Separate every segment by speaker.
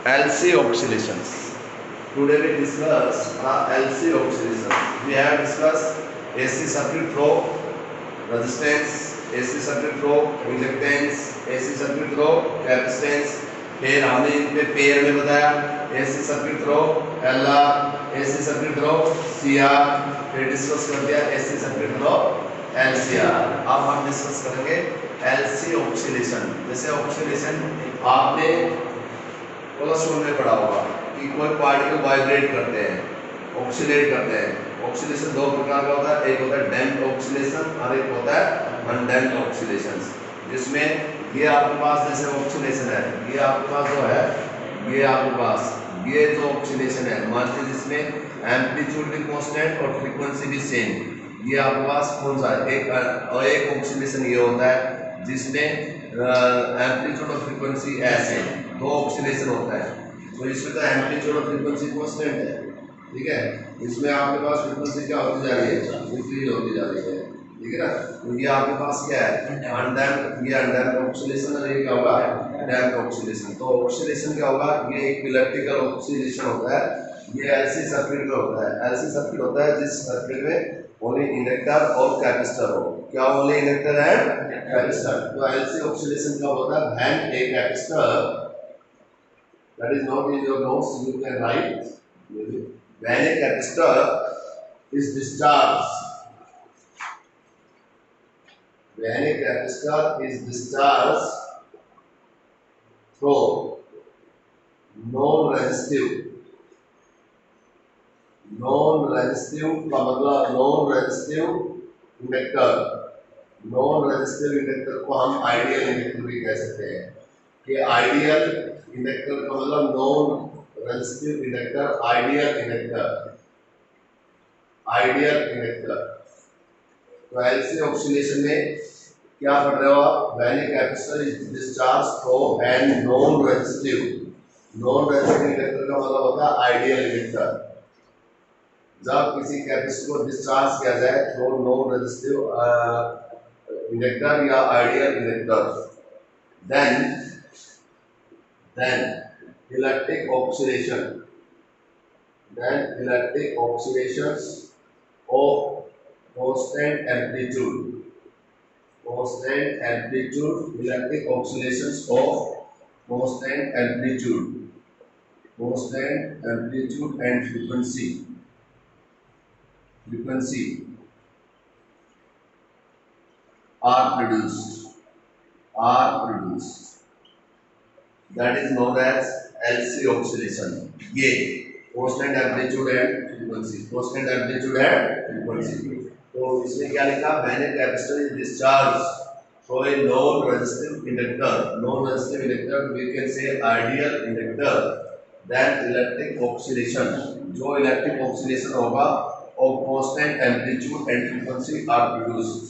Speaker 1: LC oscillations. Today we discuss LC oscillations. We have discussed AC circuit through resistance, AC circuit through inductance, AC circuit through capacitance. फिर हमने इन पे pair में बताया AC circuit through LR, AC circuit through CR, फिर discuss कर दिया AC circuit throw LCR. अब हम डिस्कस करेंगे LC ऑक्सीलेशन. जैसे ऑक्सीलेशन आपने प्लस वन में पढ़ा होगा कि कोई पार्टिकल वाइब्रेट करते हैं, ऑक्सीलेट करते हैं. ऑक्सीलेशन दो प्रकार का होता है, एक होता है डैम्प्ड ऑक्सीलेशन और एक होता है अनडैम्प्ड ऑक्सीलेशन. जिसमें ये आपके पास जैसे ऑक्सीलेशन है, ये आपके पास जो है, ये आपके पास ये जो ऑक्सीलेशन है मान लीजिए जिसमें एम्पलीट्यूड भी कांस्टेंट और फ्रीक्वेंसी भी सेम. ये आपके पास कौन सा है? एक ऑक्सीलेशन ये होता है जिसमें एम्पलीट्यूड और फ्रीक्वेंसी ऐसे दो ऑक्सीलेशन होता है. तो इसमें तो एम्पलीट्यूड और फ्रीक्वेंसी कांस्टेंट है, ठीक है. इसमें आपके पास फ्रीक्वेंसी क्या होती जा रही है? इंक्रीज होती जा रही है, ठीक है ना. तो ये आपके पास क्या है? अनडैम्प्ड. ये अनडैम्प्ड ऑक्सीलेशन और ये क्या होगा? Damped oscillation. तो ऑक्सीलेशन क्या होगा? ये एक इलेक्ट्रिकल ऑक्सीलेशन होता है. ये एलसी सर्किट में होता है. एलसी सर्किट होता है जिस सर्किट में ओनली इंडक्टर और कैपेसिटर हो. क्या ओनली इंडक्टर एंड कैपेसिटर. तो एलसी ऑक्सीलेशन का होता है when a capacitor, that is not in your notes, you can write, when a capacitor is discharged, when a capacitor is discharged through non-resistive का मतलब non-resistive inductor. non-resistive inductor को हम ideal inductor भी कह सकते हैं. कि आइडियल इंडक्टर का मतलब non resistive inductor, ideal inductor, ideal inductor. तो एलसी ऑक्सीलेशन में क्या पढ़ रहे हो आप? When a capacitor is discharge from an non resistive. Non resistive inductor का मतलब होता है आइडियल इंडक्टर. जब किसी कैपेसिटर को डिस्चार्ज किया जाए थ्रू नॉन रेजिस्टिव इंडक्टर या ideal inductor, then electric oscillations of constant amplitude, electric oscillations of constant amplitude and frequency are produced. That is known as LC oscillation. ये constant amplitude and frequency. तो इसमें क्या लिखा? When a capacitor is discharged through a non-resistive inductor, we can say ideal inductor. Then electric oscillation, जो electric oscillation होगा of constant amplitude and frequency are produced.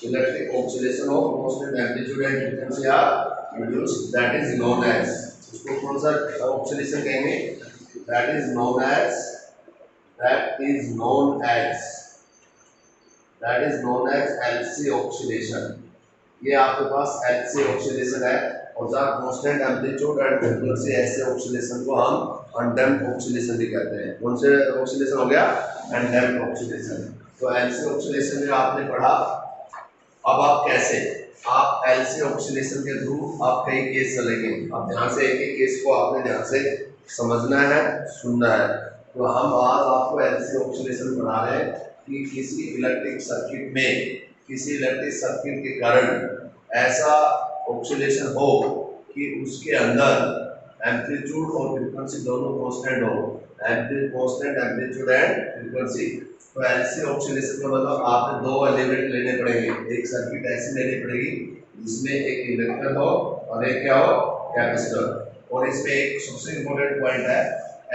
Speaker 1: Electric oscillation of constant amplitude and frequency are produced. That is known as, उसको कौन सा oscillation कहेंगे? that is known as LC oscillation. ये आपके पास LC oscillation है. और जब कांस्टेंट एम्पलीट्यूड एंड फ्रीक्वेंसी ऐसे ऑक्सीलेशन को हम अनडैम्प्ड ऑक्सीलेशन भी कहते हैं. कौन से ऑक्सीलेशन हो गया? Undamped oscillation. तो LC ऑक्सीलेशन में आपने पढ़ा. अब आप कैसे आप एलसी ऑक्सीलेशन के थ्रू आप कई केस चलेंगे. अब ध्यान से एक केस को आपने ध्यान से समझना है, सुनना है. तो हम आज आपको एलसी ऑक्सीलेशन बना रहे हैं कि किसी इलेक्ट्रिक सर्किट के कारण ऐसा ऑक्सीलेशन हो कि उसके अंदर एम्पलीट्यूड और फ्रीक्वेंसी दोनों कांस्टेंट हो. Amplitude and frequency. तो एलसी ऑक्सीलेशन का मतलब आपने दो एलिमेंट लेने पड़ेंगे. एक सर्किट ऐसी लेनी पड़ेगी जिसमें एक इंडक्टर हो और एक क्या हो? कैपेसिटर. और इसमें एक सबसे इम्पोर्टेंट पॉइंट है,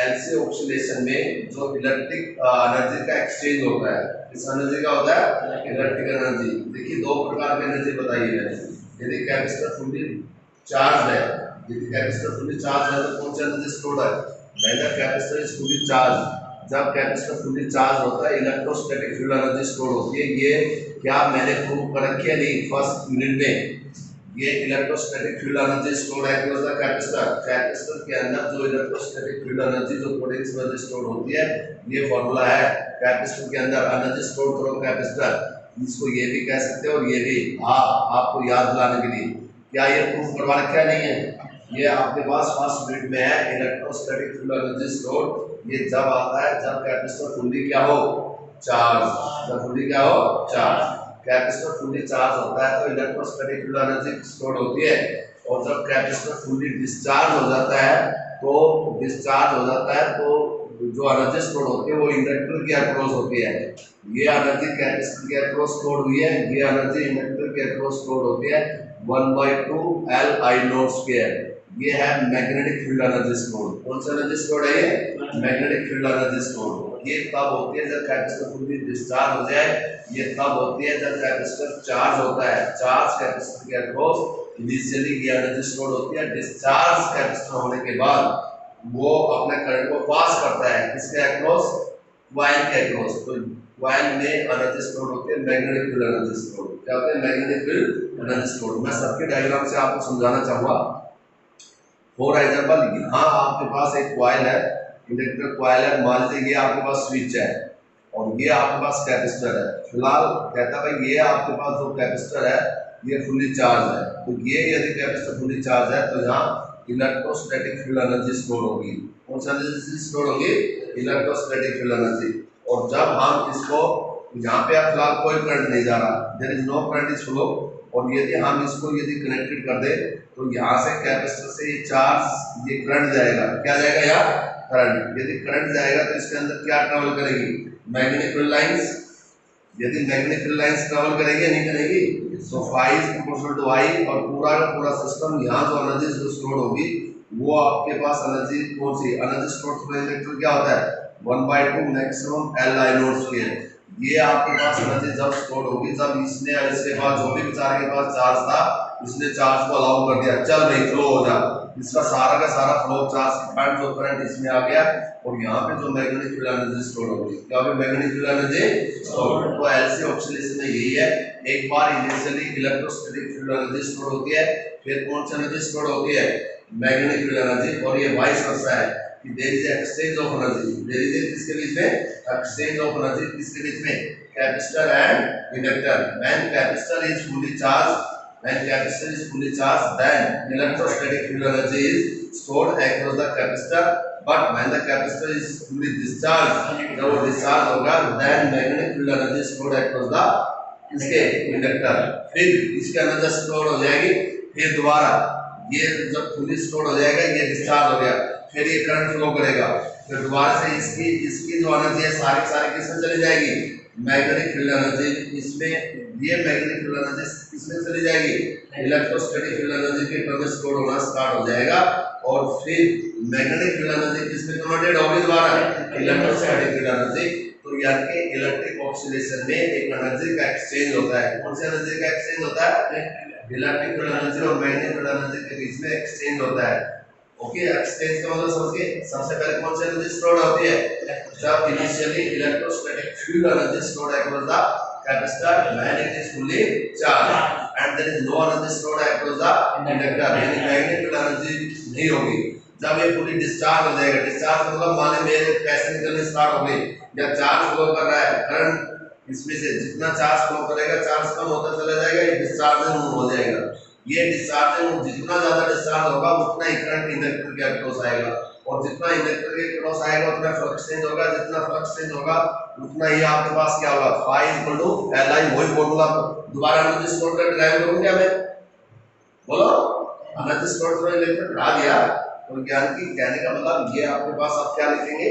Speaker 1: एलसी ऑक्सीलेशन में जो इलेक्ट्रिक एनर्जी का एक्सचेंज होता है. इस एनर्जी का होता है इलेक्ट्रिकल एनर्जी. देखिए दो प्रकार की एनर्जी बताई है. यदि कैपेसिटर फुल्ली चार्ज है, तो कौन सी एनर्जी स्टोर्ड है? When the capacitor is fully charge. जब कैपेसिटर फुल्ली चार्ज होता है इलेक्ट्रोस्टैटिक फील्ड एनर्जी स्टोर होती है. ये क्या मैंने प्रूव कर रखी है? नहीं, फर्स्ट यूनिट में ये इलेक्ट्रोस्टैटिक फील्ड एनर्जी स्टोर्ड है क्लोज द कैपेसिटर। कैपेसिटर के अंदर जो इलेक्ट्रोस्टैटिक फील्ड एनर्जी जो पोटेंशियल एनर्जी स्टोर होती है, ये फॉर्मूला है। कैपेसिटर के अंदर एनर्जी स्टोर करो कैपेसिटर, इसको ये भी कह सकते हो और ये भी। आपको याद दिलाने के लिए, क्या ये प्रूफ करवा रखा है? नहीं है, ये आपके पास फर्स्ट यूनिट में है। इलेक्ट्रोस्टैटिक फील्ड एनर्जी स्टोर ये जब आता है जब कैपेसिटर फुल्ली क्या हो, चार्ज। जब फुल्ली क्या हो, चार्ज। कैपेसिटर फुल्ली चार्ज होता है तो इलेक्ट्रोस्टैटिक फील्ड एनर्जी स्टोर होती है। और जब कैपेसिटर फुल्ली डिस्चार्ज हो जाता है तो जो एनर्जी स्टोर होती है वो इंडक्टर के अक्रॉस होती है। ये एनर्जी कैपेसिटर के अक्रॉस स्टोर हुई है, ये एनर्जी इंडक्टर के अक्रॉस स्टोर होती है 1/2 Li02। ये है मैग्नेटिक फील्ड एनर्जी स्टोर। कौन सा एनर्जी स्टोर है ये? Magnetic field energy store. ये तब होती है जब कैपेसिटर फुल्ली डिस्चार्ज हो जाए। ये तब होती है जब कैपेसिटर चार्ज होता है। चार्ज कैपेसिटर के अक्रॉस इनिशियली ये एनर्जी स्टोर होती है। डिस्चार्ज कैपेसिटर होने के बाद वो अपने करंट को पास करता है किसके अक्रॉस? कॉइल के अक्रॉस। तो कॉइल में एनर्जी स्टोर होती है मैग्नेटिक फील्ड एनर्जी स्टोर। क्या होता है? Magnetic field energy store. मैं सर्किट डायग्राम से आपको समझाना चाहूंगा। फॉर एग्जांपल, यहाँ आपके पास एक कॉइल है, इंडक्टर कॉइल है। मान लीजिए ये आपके पास स्विच है और ये आपके पास कैपेसिटर है। फिलहाल कहता है भाई ये आपके पास जो कैपेसिटर है ये फुल्ली चार्ज है। तो ये यदि कैपेसिटर फुल्ली चार्ज है तो यहाँ इलेक्ट्रोस्टैटिक फील्ड एनर्जी स्टोर होगी। कौन सा एनर्जी स्टोर होगी? Electrostatic field energy. और जब हम इसको, यहाँ पे आप फिलहाल कोई करंट नहीं जा रहा, there is no current is flow, और यदि हम इसको यदि कनेक्टेड कर दे तो यहाँ से कैपेसिटर से ये चार्ज, ये करंट जाएगा। क्या जाएगा यार? करंट। यदि करंट जाएगा तो इसके अंदर क्या ट्रेवल करेगी? Magnetic field lines. यदि मैग्नेटिक फील्ड लाइंस ट्रेवल करेगी या नहीं करेगी? So phi is proportional to I. और पूरा का पूरा सिस्टम, यहाँ जो एनर्जी जो स्टोर होगी वो आपके पास एनर्जी कौन सी? एनर्जी स्टोर थ्रू इलेक्ट्रिक क्या होता है? 1/2 मैक्सिमम Li02। ये आपके पास एनर्जी जब स्टोर होगी जब इसने, इसके पास जो भी बेचारे के पास चार्ज था, इसने चार्ज को अलाउ कर दिया, चल भाई फ्लो हो जा। इसका सारा का सारा फ्लो चार्ज करंट जो करंट इसमें आ गया और यहाँ पे जो मैग्नेटिक फील्ड एनर्जी स्टोर होगी, क्या होगी? Magnetic field energy store. तो एलसी ऑक्सीलेशन में यही है। एक बार initially electrostatic field energy store होती है, फिर कौन सी एनर्जी स्टोर होती है? Magnetic field energy. और ये वाइस वर्सा है कि there is exchange of energy. There is किसके बीच में? Exchange of energy. किसके बीच में? Capacitor and inductor. When capacitor is fully charge, when capacitor is fully charged, then electrostatic field energy is stored across the capacitor. But when the capacitor is fully discharged, जब वो discharge होगा, then magnetic field energy is stored across the इसके inductor. फिर इसके अंदर store हो जाएगी। फिर दोबारा ये जब फुली स्टोर हो जाएगा, ये डिस्चार्ज हो गया, फिर ये करंट फ्लो करेगा। फिर दोबारा से इसकी जो एनर्जी है सारी किसमें चली जाएगी? Magnetic field energy. इसमें ये मैग्नेटिक फील्ड एनर्जी किसमें चली जाएगी? इलेक्ट्रोस्टैटिक फील्ड एनर्जी के टर्म में स्टोर होना स्टार्ट हो जाएगा। और फिर मैग्नेटिक फील्ड एनर्जी किसमें कन्वर्टेड होगी? दोबारा इलेक्ट्रोस्टैटिक फील्ड एनर्जी। तो यानी कि इलेक्ट्रिक ऑक्सीलेशन में एक एनर्जी का एक्सचेंज होता है। कौन सी एनर्जी का एक्सचेंज होता है? इलेक्ट्रिक फील्ड एनर्जी और मैग्नेटिक फील्ड एनर्जी के बीच में एक्सचेंज होता है। ओके, एक्सचेंज का मतलब समझिए। सबसे पहले कौन सी एनर्जी स्टोर होती है? जब initially electrostatic field energy stored across the capacitor when it is fully charged and there is no energy stored across the inductor, यानी मैग्नेटिक फील्ड एनर्जी नहीं होगी। जब ये पूरी डिस्चार्ज हो जाएगा, डिस्चार्ज मतलब माने मेरे पैसे निकलने स्टार्ट हो गए या चार्ज फ्लो कर रहा है, करंट इसमें से जितना चार्ज फ्लो करेगा चार्ज कम होता चला जाएगा, ये डिस्चार्जिंग हो जाएगा। ये डिस्चार्जिंग जितना ज्यादा डिस्चार्ज होगा उतना ही करंट इंडक्टर के अक्रॉस आएगा, और जितना इंडक्टर के अक्रॉस आएगा उतना फ्लक्स चेंज होगा, जितना फ्लक्स चेंज होगा उतना ही आपके पास क्या होगा? Phi equal to L I. वही फॉर्मूला दोबारा एनर्जी स्टोर कर ड्राइव करूं क्या मैं? बोलो, एनर्जी स्टोर कर इलेक्ट्रिक पढ़ा दिया। तो ज्ञान की कहने का मतलब ये आपके पास आप क्या लिखेंगे?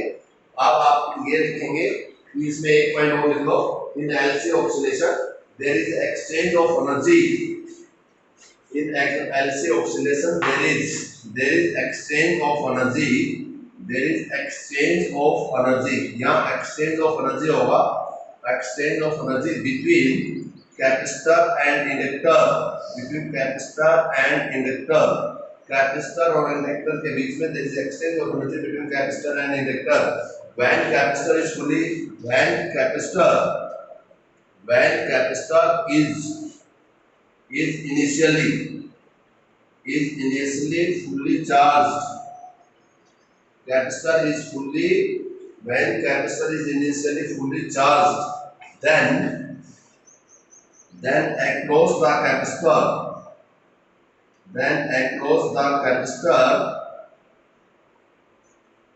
Speaker 1: अब आप ये लिखेंगे कि इसमें एक पॉइंट और लिख लो, in LC oscillation there is exchange of energy. In LC oscillation there is exchange of energy, there is exchange of energy। यहाँ exchange of energy होगा, exchange of energy between capacitor and inductor, between capacitor and inductor। Capacitor और inductor के बीच में there is exchange of energy between capacitor and inductor when capacitor is fully, when capacitor is initially is initially fully charged. Capacitor is fully, when capacitor is initially fully charged, then across the capacitor,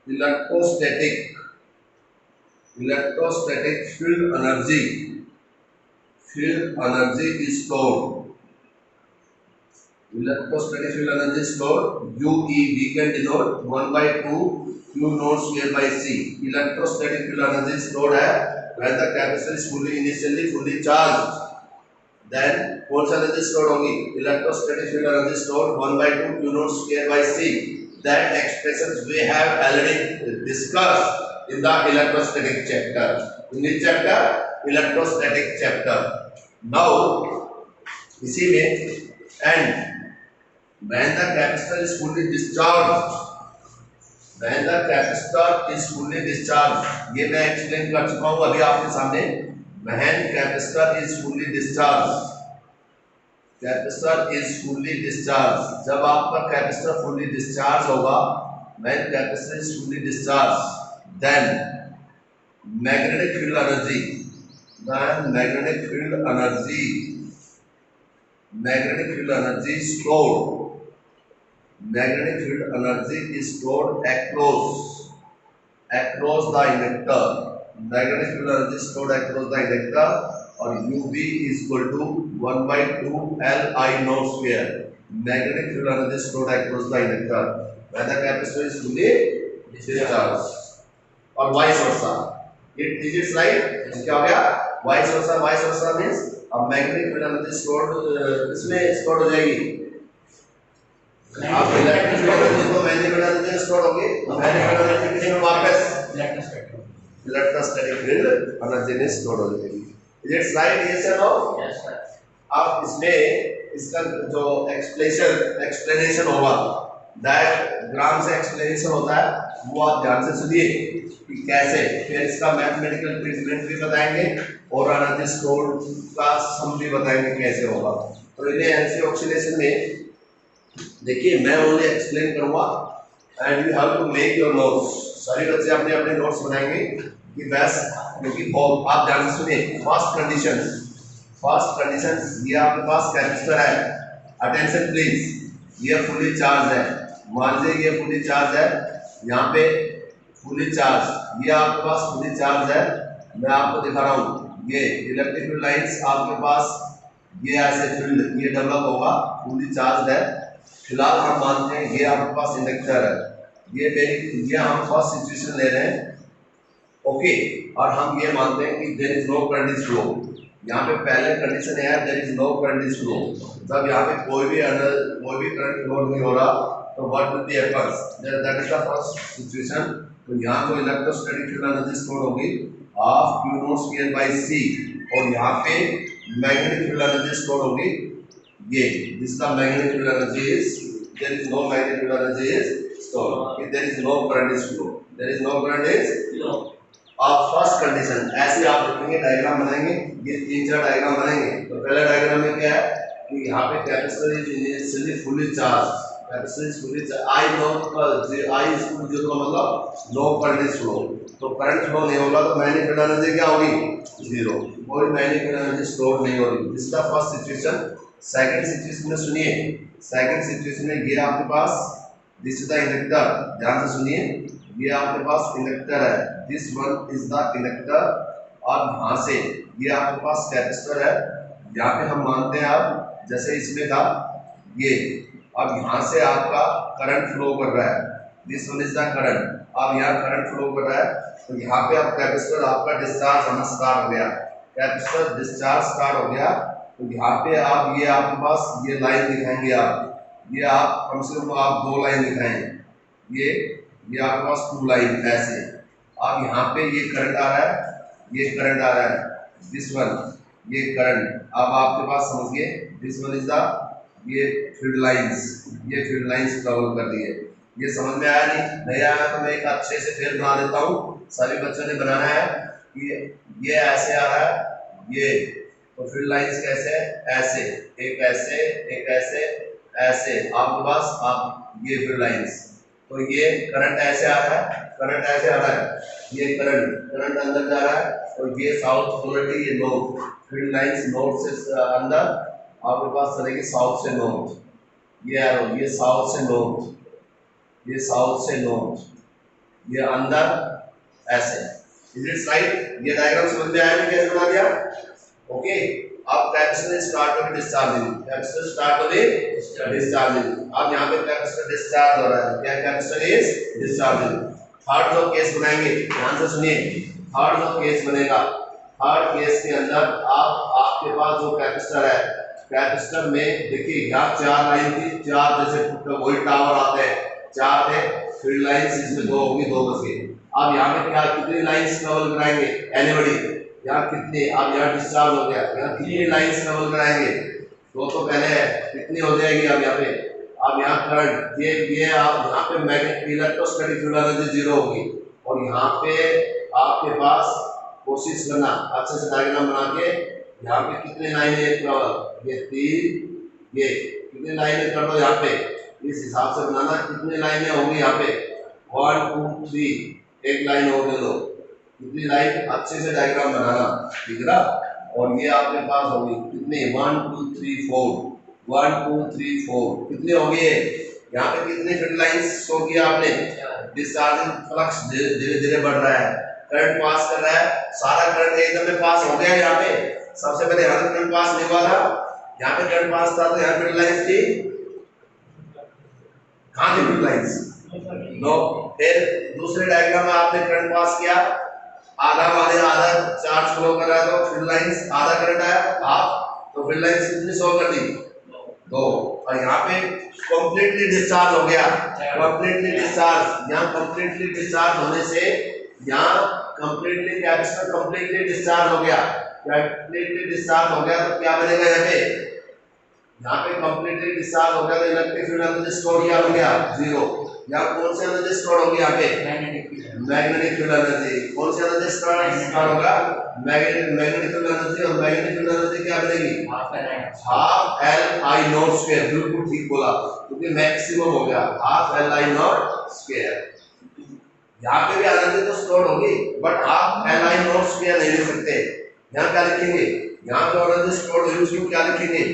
Speaker 1: electrostatic field energy is stored. Electrostatic field energy is stored. UE we can denote 1 by 2 Q naught square by C. Electrostatic field energy is stored है when the capacitor is initially fully charged. Then कौन सा energy store होगी? Electrostatic field energy stored 1 by 2 Q naught square by C. That expressions we have already discussed in the electrostatic chapter. In this chapter, electrostatic chapter. Now इसी में and when the capacitor is fully discharged, ये मैं explain कर चुका हूँ अभी आपके सामने. when capacitor is fully discharged, जब आपका कैपेसिटर fully discharged होगा, when capacitor is fully discharged, then magnetic field energy is stored across the inductor. Magnetic field energy is stored across the inductor, और UV is equal to 1 by 2 Li naught square. Magnetic field energy is stored across the inductor when the capacitor is fully discharged, और vice versa. Is it right? क्या हो गया? Vice versa means अब magnetic field energy stored इसमें stored हो जाएगी. आप electric field energy तो मैग्नेटिक फील्ड एनर्जी स्टोर होगी, मैग्नेटिक फील्ड एनर्जी किसी में वापस इलेक्ट्रोस्टैटिक फील्ड एनर्जी में स्टोर हो जाएगी. Is it right? यस और नो? Yes sir. अब इसमें इसका जो एक्सप्लेनेशन होगा, डायग्राम से एक्सप्लेनेशन होता है, वो आप ध्यान से सुनिए कि कैसे. फिर इसका मैथमेटिकल ट्रीटमेंट भी बताएंगे और एनर्जी स्टोर का सम भी बताएंगे कैसे होगा. तो इन्हें एनसी ऑक्सीडेशन में देखिए मैं ओनली एक्सप्लेन करूंगा and you have to make your notes. सभी बच्चे अपने अपने नोट्स बनाएंगे कि बस, क्योंकि आप ध्यान से सुनिए. फर्स्ट कंडीशन ये आपके पास कैपेसिटर है. Attention please. ये फुली चार्ज है. मान लीजिए ये फुली चार्ज है, यहाँ पे फुली चार्ज, ये आपके पास फुली चार्ज है. मैं आपको दिखा रहा हूँ, ये इलेक्ट्रिक फील्ड लाइंस आपके पास ये ऐसे फील्ड ये डेवलप होगा, फुली चार्ज है. फिलहाल हम मानते हैं ये आपके पास इंडक्टर है, ये हम फर्स्ट सिचुएशन ले रहे हैं. ओके. और हम ये मानते हैं कि there is no current is flow. यहाँ पे पहले कंडीशन है there is no current is flow. जब यहाँ पे कोई भी करंट फ्लो नहीं हो रहा तो what will be happens, that is the first situation. तो यहाँ तो इलेक्ट्रोस्टैटिक फील्ड एनर्जी स्टोर होगी half Q naught square by C, और यहाँ पे मैग्नेटिक फील्ड एनर्जी स्टोर होगी ये, जिसका magnetic field energy is there is no magnetic field energy is stored. If there is no current is flow, there is no current is flow. अब first condition ऐसे आप देखेंगे, diagram बनाएंगे, ये 3-4 diagram बनाएंगे. तो पहला डायग्राम में क्या है कि यहाँ पे capacitor is initially fully charge. Capacitor is fully charge. I is जो का मतलब नो करंट इज फ्लो. तो करंट फ्लो नहीं होगा तो मैग्नेटिक फील्ड एनर्जी क्या होगी? जीरो. कोई मैग्नेटिक फील्ड एनर्जी स्टोर नहीं होगी. This is the first situation. Second situation में सुनिए. सेकंड सिचुएशन में ये आपके पास दिस इज द इंडक्टर. ध्यान से सुनिए, ये आपके पास इंडक्टर है. This one is the inductor. और यहाँ से ये आपके पास कैपेसिटर है. यहाँ पे हम मानते हैं आप जैसे इसमें था ये, अब यहाँ से आपका करंट फ्लो कर रहा है. This one is the current. अब यहाँ करंट फ्लो कर रहा है तो यहाँ पे अब कैपेसिटर आपका डिस्चार्ज होना स्टार्ट हो गया. कैपेसिटर डिस्चार्ज स्टार्ट हो गया तो यहाँ पे आप ये आपके पास ये लाइन दिखाएंगे आप, ये आप कम से कम आप 2 लाइन दिखाएंगे. ये आपके पास 2 लाइन ऐसे. अब यहाँ पे ये करंट आ रहा है, ये करंट आ रहा है. दिस वन ये करंट. अब आपके पास समझिए दिस वन इज द ये फील्ड लाइंस ट्रेवल कर रही है. ये समझ में आया? नहीं आया तो मैं एक अच्छे से फिर बना देता हूँ. सभी बच्चों ने बनाना है कि ये ऐसे आ रहा है ये, तो फील्ड लाइंस कैसे है? ऐसे, एक ऐसे, एक ऐसे, ऐसे आपके पास आप ये फील्ड लाइंस, तो ये करंट ऐसे आ रहा है, करंट ऐसे आ रहा है, ये करंट अंदर जा रहा है, और ये साउथ पोलरिटी, ये नॉर्थ, फील्ड लाइंस नॉर्थ से अंदर आपके पास चलेगी साउथ से नॉर्थ, ये एरो, ये साउथ से नॉर्थ, ये साउथ से नॉर्थ, ये अंदर ऐसे। Is it right? ये डायग्राम समझ में आया कि कैसे बना दिया? ओके। अब capacitor start with discharging, capacitor start with discharging. अब यहाँ पे कैपेसिटर डिस्चार्ज हो रहा है, क्या कैपेसिटर इज डिस्चार्जिंग। थर्ड जो केस बनाएंगे, ध्यान से सुनिए, थर्ड जो केस बनेगा, थर्ड केस के अंदर आपके पास जो कैपेसिटर है, कैपेसिटर में देखिए यहाँ 4 लाइन थी, 4 जैसे वही टावर आते हैं, 4 थे फील्ड लाइंस, इसमें 2 होगी, 2 बच गए। अब यहाँ पे क्या कितनी लाइंस ट्रेवल कराएंगे? एनीबॉडी? यहाँ कितने? अब यहाँ डिस्चार्ज हो गया, यहाँ कितनी लाइंस ट्रेवल कराएंगे? 2 तो पहले है, कितनी हो जाएगी अब यहाँ पे? अब यहाँ करंट ये आप यहाँ पे मैग्नेटिक इलेक्ट्रोस्टैटिक फील्ड एनर्जी 0 होगी, और यहाँ पे आपके पास कोशिश करना अच्छे से डायग्राम बना के, यहाँ पे कितने लाइनें ट्रेवल, ये 3, ये कितनी लाइनें कर दो यहाँ पे, इस हिसाब से बनाना कितनी लाइनें होंगी यहाँ पे, 1 2 3, एक लाइन और दे दो, कितनी लाइन, अच्छे से डायग्राम बनाना, ठीक है ना। और ये आपके पास होगी कितनी, 1 2 3 4, 1 2 3 4, कितनी होगी ये? यहाँ पे कितनी फील्ड लाइंस शो किया आपने? डिस्चार्जिंग फ्लक्स धीरे धीरे बढ़ रहा है, करंट पास कर रहा है, सारा करंट एकदम में पास हो गया यहाँ पे। सबसे पहले यहाँ पे करंट पास नहीं हुआ था, यहाँ पे करंट पास था, तो यहाँ फील्ड लाइंस थी, कहाँ थी फील्ड लाइंस? नो। फिर दूसरे डायग्राम में आपने करंट पास किया, आधा वाले आधा चार्ज फ्लो कर रहा है, तो फील्ड लाइंस आधा करंट आया, हाफ, तो फील्ड लाइंस कितनी शो कर दी? 2। और यहाँ पे कंप्लीटली डिस्चार्ज हो गया, कंप्लीटली डिस्चार्ज, यहाँ कंप्लीटली डिस्चार्ज होने से यहाँ कंप्लीटली कैपेसिटर कंप्लीटली डिस्चार्ज हो गया, कंप्लीटली डिस्चार्ज हो गया, तो क्या बनेगा यहाँ पे? यहाँ पे कंप्लीटली डिस्चार्ज हो गया, तो इलेक्ट्रिक फील्ड एनर्जी स्टोर किया हो गया 0। यहाँ कौन सी एनर्जी स्टोर होगी? यहाँ पे मैग्नेटिक फील्ड एनर्जी। कौन सी एनर्जी स्टोर होगा? Magnetic field energy. और मैग्नेटिक फील्ड एनर्जी क्या बनेगी? Half L I not square. बिल्कुल ठीक बोला, क्योंकि मैक्सिमम हो गया, half L I not square. यहाँ पे भी एनर्जी तो स्टोर होगी, but half L I not square नहीं लिख सकते। यहाँ क्या लिखेंगे? यहाँ पे एनर्जी स्टोर हुई उसको क्या लिखेंगे?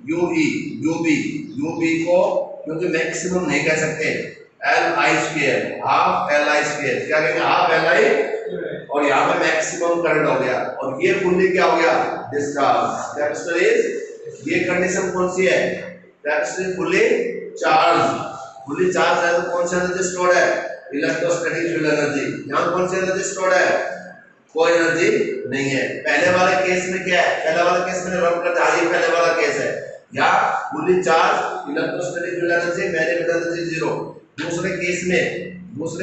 Speaker 1: यूई, यूबी को, क्योंकि मैक्सिमम नहीं कह सकते, L I square, half L I square, क्या कहेंगे? हाफ एल आई, और यहाँ पे मैक्सिमम करंट हो गया, और ये फुल्ली क्या हो गया? डिस्चार्ज। कैपेसिटर इज, ये कंडीशन कौन सी है? Capacitor fully charge, fully charge है, तो कौन सी एनर्जी स्टोर है? Electrostatic field energy. यहाँ कौन सी एनर्जी स्टोर है? कोई एनर्जी नहीं है। पहले वाले केस में क्या है? पहले वाले केस में रब करते हैं, पहले वाला केस है, या fully charge, electrostatic field energy, magnetic energy 0। दूसरे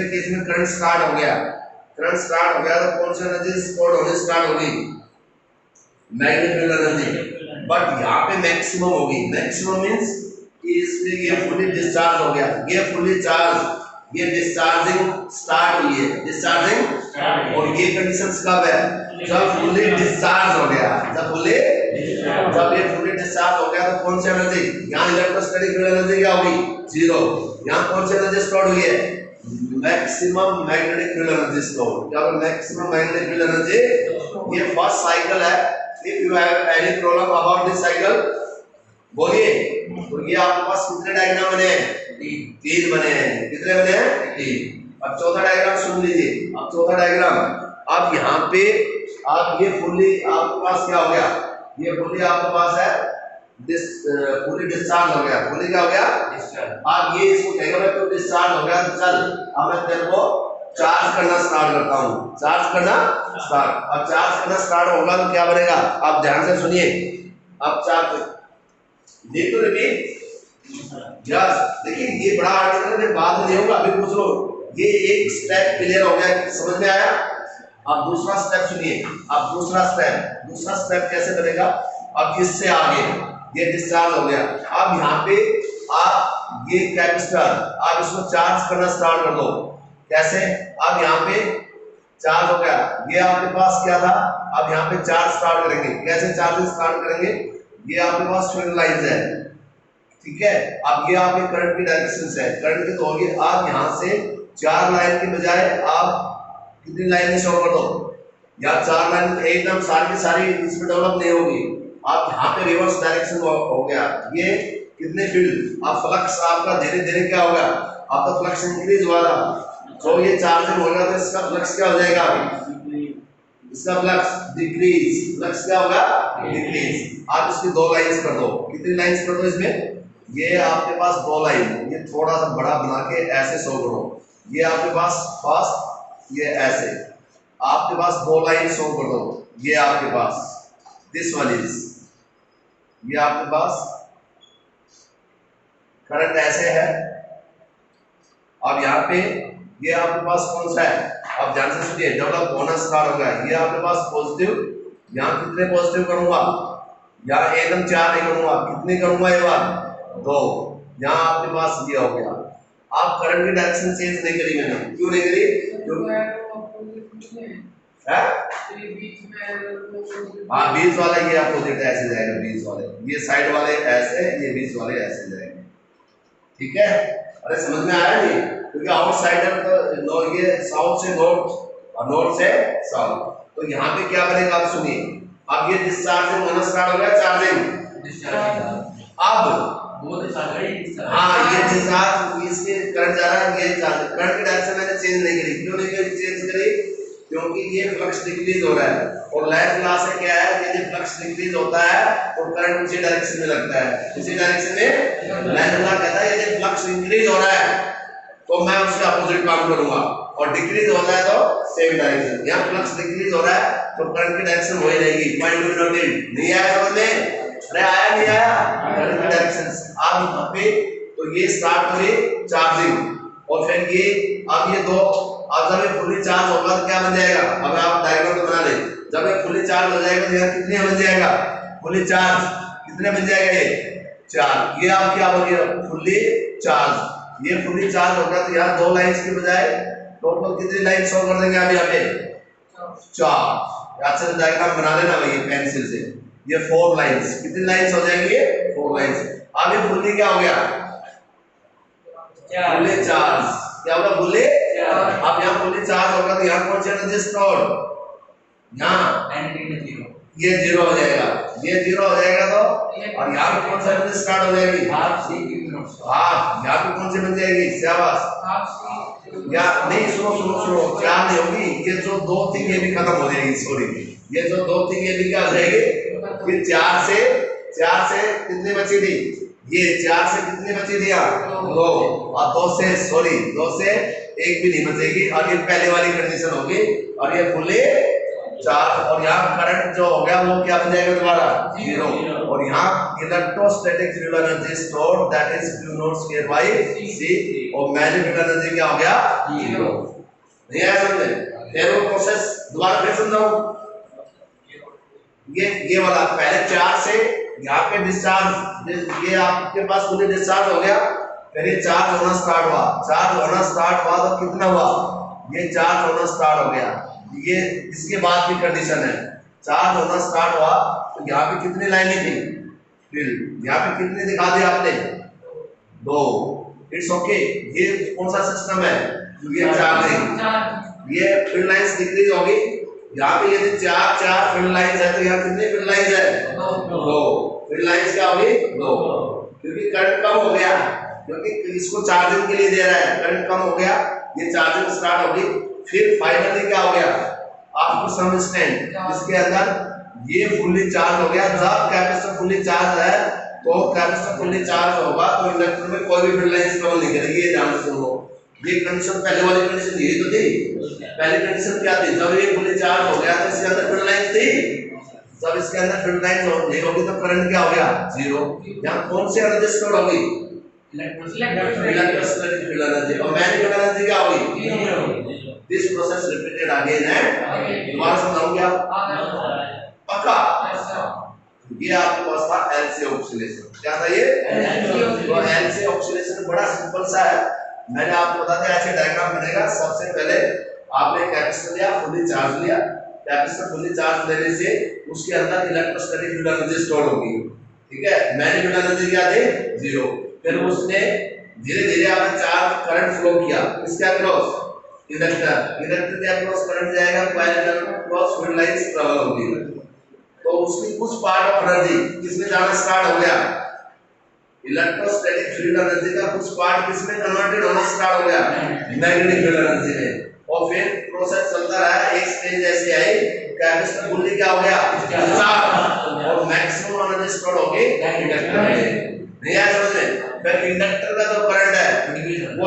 Speaker 1: केस में करंट स्टार्ट हो गया, करंट स्टार्ट हो गया, तो कौन सी एनर्जी स्टोर होनी स्टार्ट होगी? Magnetic field energy. बट यहाँ पे मैक्सिमम होगी, मैक्सिमम मींस इसमें ये फुल्ली डिस्चार्ज हो गया, ये फुल्ली चार्ज, ये डिस्चार्जिंग स्टार्ट हुई है, डिस्चार्जिंग। और ये कंडीशंस कब है? जब फुल्ली डिस्चार्ज हो गया, जब ये फुल्ली डिस्चार्ज हो गया, तो कौन सी एनर्जी? यहाँ इलेक्ट्रोस्टैटिक फील्ड एनर्जी क्या होगी? 0। यहाँ कौन सी एनर्जी स्टोर हुई है? Maximum magnetic field energy store. क्या मैक्सिमम मैग्नेटिक फील्ड एनर्जी? ये फर्स्ट साइकिल है। If you have any problem about this cycle, बोलिए। तो ये आपके पास कितने डायग्राम बने हैं? 3 बने हैं। कितने बने हैं? 3। अब चौथा डायग्राम सुन लीजिए। अब चौथा डायग्राम, अब यहाँ पे आप ये फुल्ली आपके पास क्या हो गया? ये फुल्ली आपके पास है फुल्ली डिस्चार्ज हो गया, फुल्ली क्या हो गया? डिस्चार्ज। आप ये इसको कहेंगे मैं तो डिस्चार्ज हो गया, तो चल अब मैं तेरे को चार्ज करना स्टार्ट करता हूँ, चार्ज करना स्टार्ट। अब चार्ज करना स्टार्ट होगा तो क्या बनेगा? आप ध्यान से सुनिए। अब charge need to repeat, yes. देखिए ये बड़ा आर्टिकल है, बात नहीं होगा, अभी पूछ लो। ये एक स्टेप क्लियर हो गया, समझ में आया? अब दूसरा स्टेप सुनिए। अब दूसरा स्टेप कैसे बनेगा? अब इससे आगे ये डिस्चार्ज हो गया, अब यहाँ पे आप ये कैपेसिटर, आप इसको चार्ज करना स्टार्ट कर दो। कैसे? अब यहाँ पे चार्ज हो गया, ये आपके पास क्या था? अब यहाँ पे चार्ज स्टार्ट करेंगे। कैसे चार्ज स्टार्ट करेंगे? ये आपके पास फील्ड लाइंस है, ठीक है। अब ये आपके करंट की डायरेक्शन है, करंट की तो होगी। आप यहाँ से 4 लाइन के बजाय आप कितनी लाइन शो कर दो, या 4 लाइन एकदम सारी की सारी इसमें डेवलप नहीं होगी। आप यहाँ पे रिवर्स डायरेक्शन हो गया। ये कितने फील्ड आप फ्लक्स आपका धीरे धीरे क्या होगा, आपका फ्लक्स इंक्रीज होगा। तो ये चार्जिंग होगा तो इसका फ्लक्स क्या हो जाएगा, इसका फ्लक्स डिक्रीज, फ्लक्स क्या होगा डिक्रीज। आप इसकी 2 लाइंस कर दो, कितनी लाइंस कर दो इसमें, ये आपके पास 2 लाइन, ये थोड़ा सा बड़ा बना के ऐसे शो करो। ये आपके पास फर्स्ट, ये ऐसे आपके पास 2 लाइन शो कर दो। ये आपके पास दिस वन इज, ये आपके पास करंट ऐसे है। अब यहाँ पे ये आपके पास कौन सा है, अब ध्यान से सुनिए, डेवलप होना स्टार्ट होगा। ये आपके पास पॉजिटिव, यहाँ कितने पॉजिटिव करूंगा, यहाँ एकदम 4 नहीं करूंगा, कितने करूंगा ये बार 2। यहाँ आपके पास ये हो गया। आप करंट की डायरेक्शन चेंज नहीं करी मैंने, क्यों नहीं करी, हाँ बीच वाला ये अपोजिट ऐसे जाएगा, बीच वाले ये साइड वाले ऐसे, ये बीच वाले ऐसे जाएंगे। ठीक है, अरे समझ में आया नहीं, क्योंकि आउटसाइडर तो ये साउथ से नॉर्थ और नॉर्थ से साउथ। तो यहाँ पे क्या बनेगा आप सुनिए। अब ये डिस्चार्जिंग होना स्टार्ट हो गया, चार्जिंग डिस्चार्जिंग। अब हाँ ये डिस्चार्ज, इसके करंट जा रहा है, ये करंट की डायरेक्शन मैंने चेंज नहीं करी। क्यों नहीं करी, चेंज करी, क्योंकि ये फ्लक्स डिक्रीज हो रहा है। और लाइन क्लास है क्या है, यदि फ्लक्स डिक्रीज होता है तो करंट उसी डायरेक्शन में लगता है, उसी डायरेक्शन में। लाइन क्लास कहता है यदि फ्लक्स इंक्रीज हो रहा है तो मैं उसके अपोजिट काम करूंगा, और डिक्रीज हो रहा है तो सेम डायरेक्शन। यहाँ फ्लक्स डिक्रीज हो रहा है तो करंट की डायरेक्शन वही रहेगी। पॉइंट टू नोटेड नहीं आया समझ में, अरे आया नहीं आया, करंट की डायरेक्शन। अब यहाँ पे तो ये स्टार्ट हुई चार्जिंग, और फिर ये अब ये 2, अब जब ये फुली चार्ज होगा तो क्या बन जाएगा, अब आप डायग्राम तो बना ले। जब ये फुली चार्ज हो जाएगा तो यहाँ कितने बन जाएगा, फुली चार्ज कितने बन जाएगा, ये 4। ये आप क्या हो गया, फुली चार्ज। ये फुली चार्ज होगा तो यहाँ 2 लाइंस के बजाय टोटल कितनी लाइन शो कर देंगे आप यहाँ पे, 4। अच्छा से डायग्राम बना लेना भाई पेंसिल से। ये 4 लाइंस, कितनी लाइंस हो जाएंगी, 4 लाइंस। अब ये फुली क्या हो गया, फुली चार्ज, क्या होगा फुली। अब यहाँ फुली चार्ज होगा तो यहाँ कौन सी एनर्जी स्टोर, यहाँ ये 0 हो जाएगा, ये 0 हो जाएगा तो, और यहाँ पे कौन सा एनर्जी स्टार्ट हो जाएगी, हाफ। यहाँ पे कौन सी बन जाएगी, शाबाश। या नहीं सुनो सुनो सुनो, 4 नहीं होगी, ये जो 2 थी ये भी खत्म हो जाएगी, सॉरी ये जो 2 थी ये भी क्या हो जाएगी, ये 4 से कितनी बची थी, ये 4 से कितनी बची थी, 2, और 2 से सॉरी 2 से 1 भी नहीं बचेगी। और ये पहले वाली कंडीशन होगी, और ये फुली चार्ज। और यहाँ करंट जो हो गया वो क्या बन जाएगा दोबारा, 0। और यहाँ electrostatic fluid energy stored that is Q naught square by C, और मैग्नेटिक एनर्जी क्या हो गया, 0। नहीं आया समझ में, फिर वो प्रोसेस दोबारा फिर समझाऊं। ये वाला पहले 4 से यहाँ पे डिस्चार्ज, ये आपके पास फुली डिस्चार्ज हो गया, फिर ये चार्ज होना स्टार्ट हुआ। चार्ज होना स्टार्ट हुआ तो कितना हुआ, ये चार्ज होना स्टार्ट हो गया। ये इसके बाद की कंडीशन है, चार्ज होना स्टार्ट हुआ तो यहाँ पे कितनी लाइनें थी, फिर यहाँ पे कितनी दिखा दी आपने, 2। It's okay. ये कौन सा सिस्टम है, ये चार्जिंग, ये फील्ड लाइंस डिक्रीज होगी। यहाँ पे यदि 4 फील्ड लाइंस है तो यहाँ कितनी फील्ड लाइंस है, 2 फील्ड लाइंस क्या होगी, 2, क्योंकि करंट कम हो गया, क्योंकि इसको चार्जिंग के लिए दे रहा है, करंट कम हो गया, ये चार्जिंग स्टार्ट होगी। फिर फाइनली क्या हो गया, आफ्टर सम स्टैंड इसके अंदर ये फुल्ली चार्ज हो गया। जब कैपेसिटर फुल्ली चार्ज है तो कैपेसिटर फुल्ली चार्ज होगा तो इंडक्टर में कोई भी फील्ड लाइंस ट्रेवल नहीं करेगी। ये ध्यान से सुनो, ये कंडीशन पहले वाली कंडीशन यही तो थी। पहली कंडीशन क्या थी, जब ये फुल्ली चार्ज हो गया तो इसके अंदर फील्ड लाइंस थी, जब इसके अंदर फील्ड लाइंस नहीं होगी तो करंट क्या हो गया, 0। यहाँ कौन सी एनर्जी स्टोर होगी, इलेक्ट्रोस्टैटिक फील्ड एनर्जी, और मैग्नेटिक एनर्जी क्या होगी, this process repeated again and दोबारा समझाऊं क्या, पक्का। ये आपके पास था एलसी ऑक्सीलेशन, क्या था ये, तो एलसी ऑक्सीलेशन बड़ा सिंपल सा है। मैंने आपको बता दिया ऐसे डायग्राम बनेगा। सबसे पहले आपने कैपेसिटर लिया, फुल्ली चार्ज लिया, कैपेसिटर फुल्ली चार्ज लेने से उसके अंदर इलेक्ट्रोस्टैटिक फील्ड एनर्जी स्टोर होगी। ठीक है, मैग्नेटिक एनर्जी क्या थी 0। फिर उसने धीरे धीरे आपने चार्ज करंट फ्लो किया इसके अक्रॉस इंडक्टर के अक्रॉस करंट जाएगा, कॉइल के अक्रॉस फील्ड लाइंस ट्रेवल होगी, तो उसकी कुछ पार्ट ऑफ एनर्जी किसमें जाना स्टार्ट हो गया, इलेक्ट्रोस्टैटिक फील्ड एनर्जी का कुछ पार्ट किसमें कन्वर्टेड होना स्टार्ट हो गया, मैग्नेटिक फील्ड एनर्जी में। और फिर प्रोसेस चलता रहा, एक स्टेज ऐसे आई कैपेसिटर फुल्ली क्या हो गया चार्ज, और मैक्सिमम एनर्जी स्टोर हो गई इंडक्टर में। नहीं आया समझ में? फिर इंडक्टर का जो करंट है वो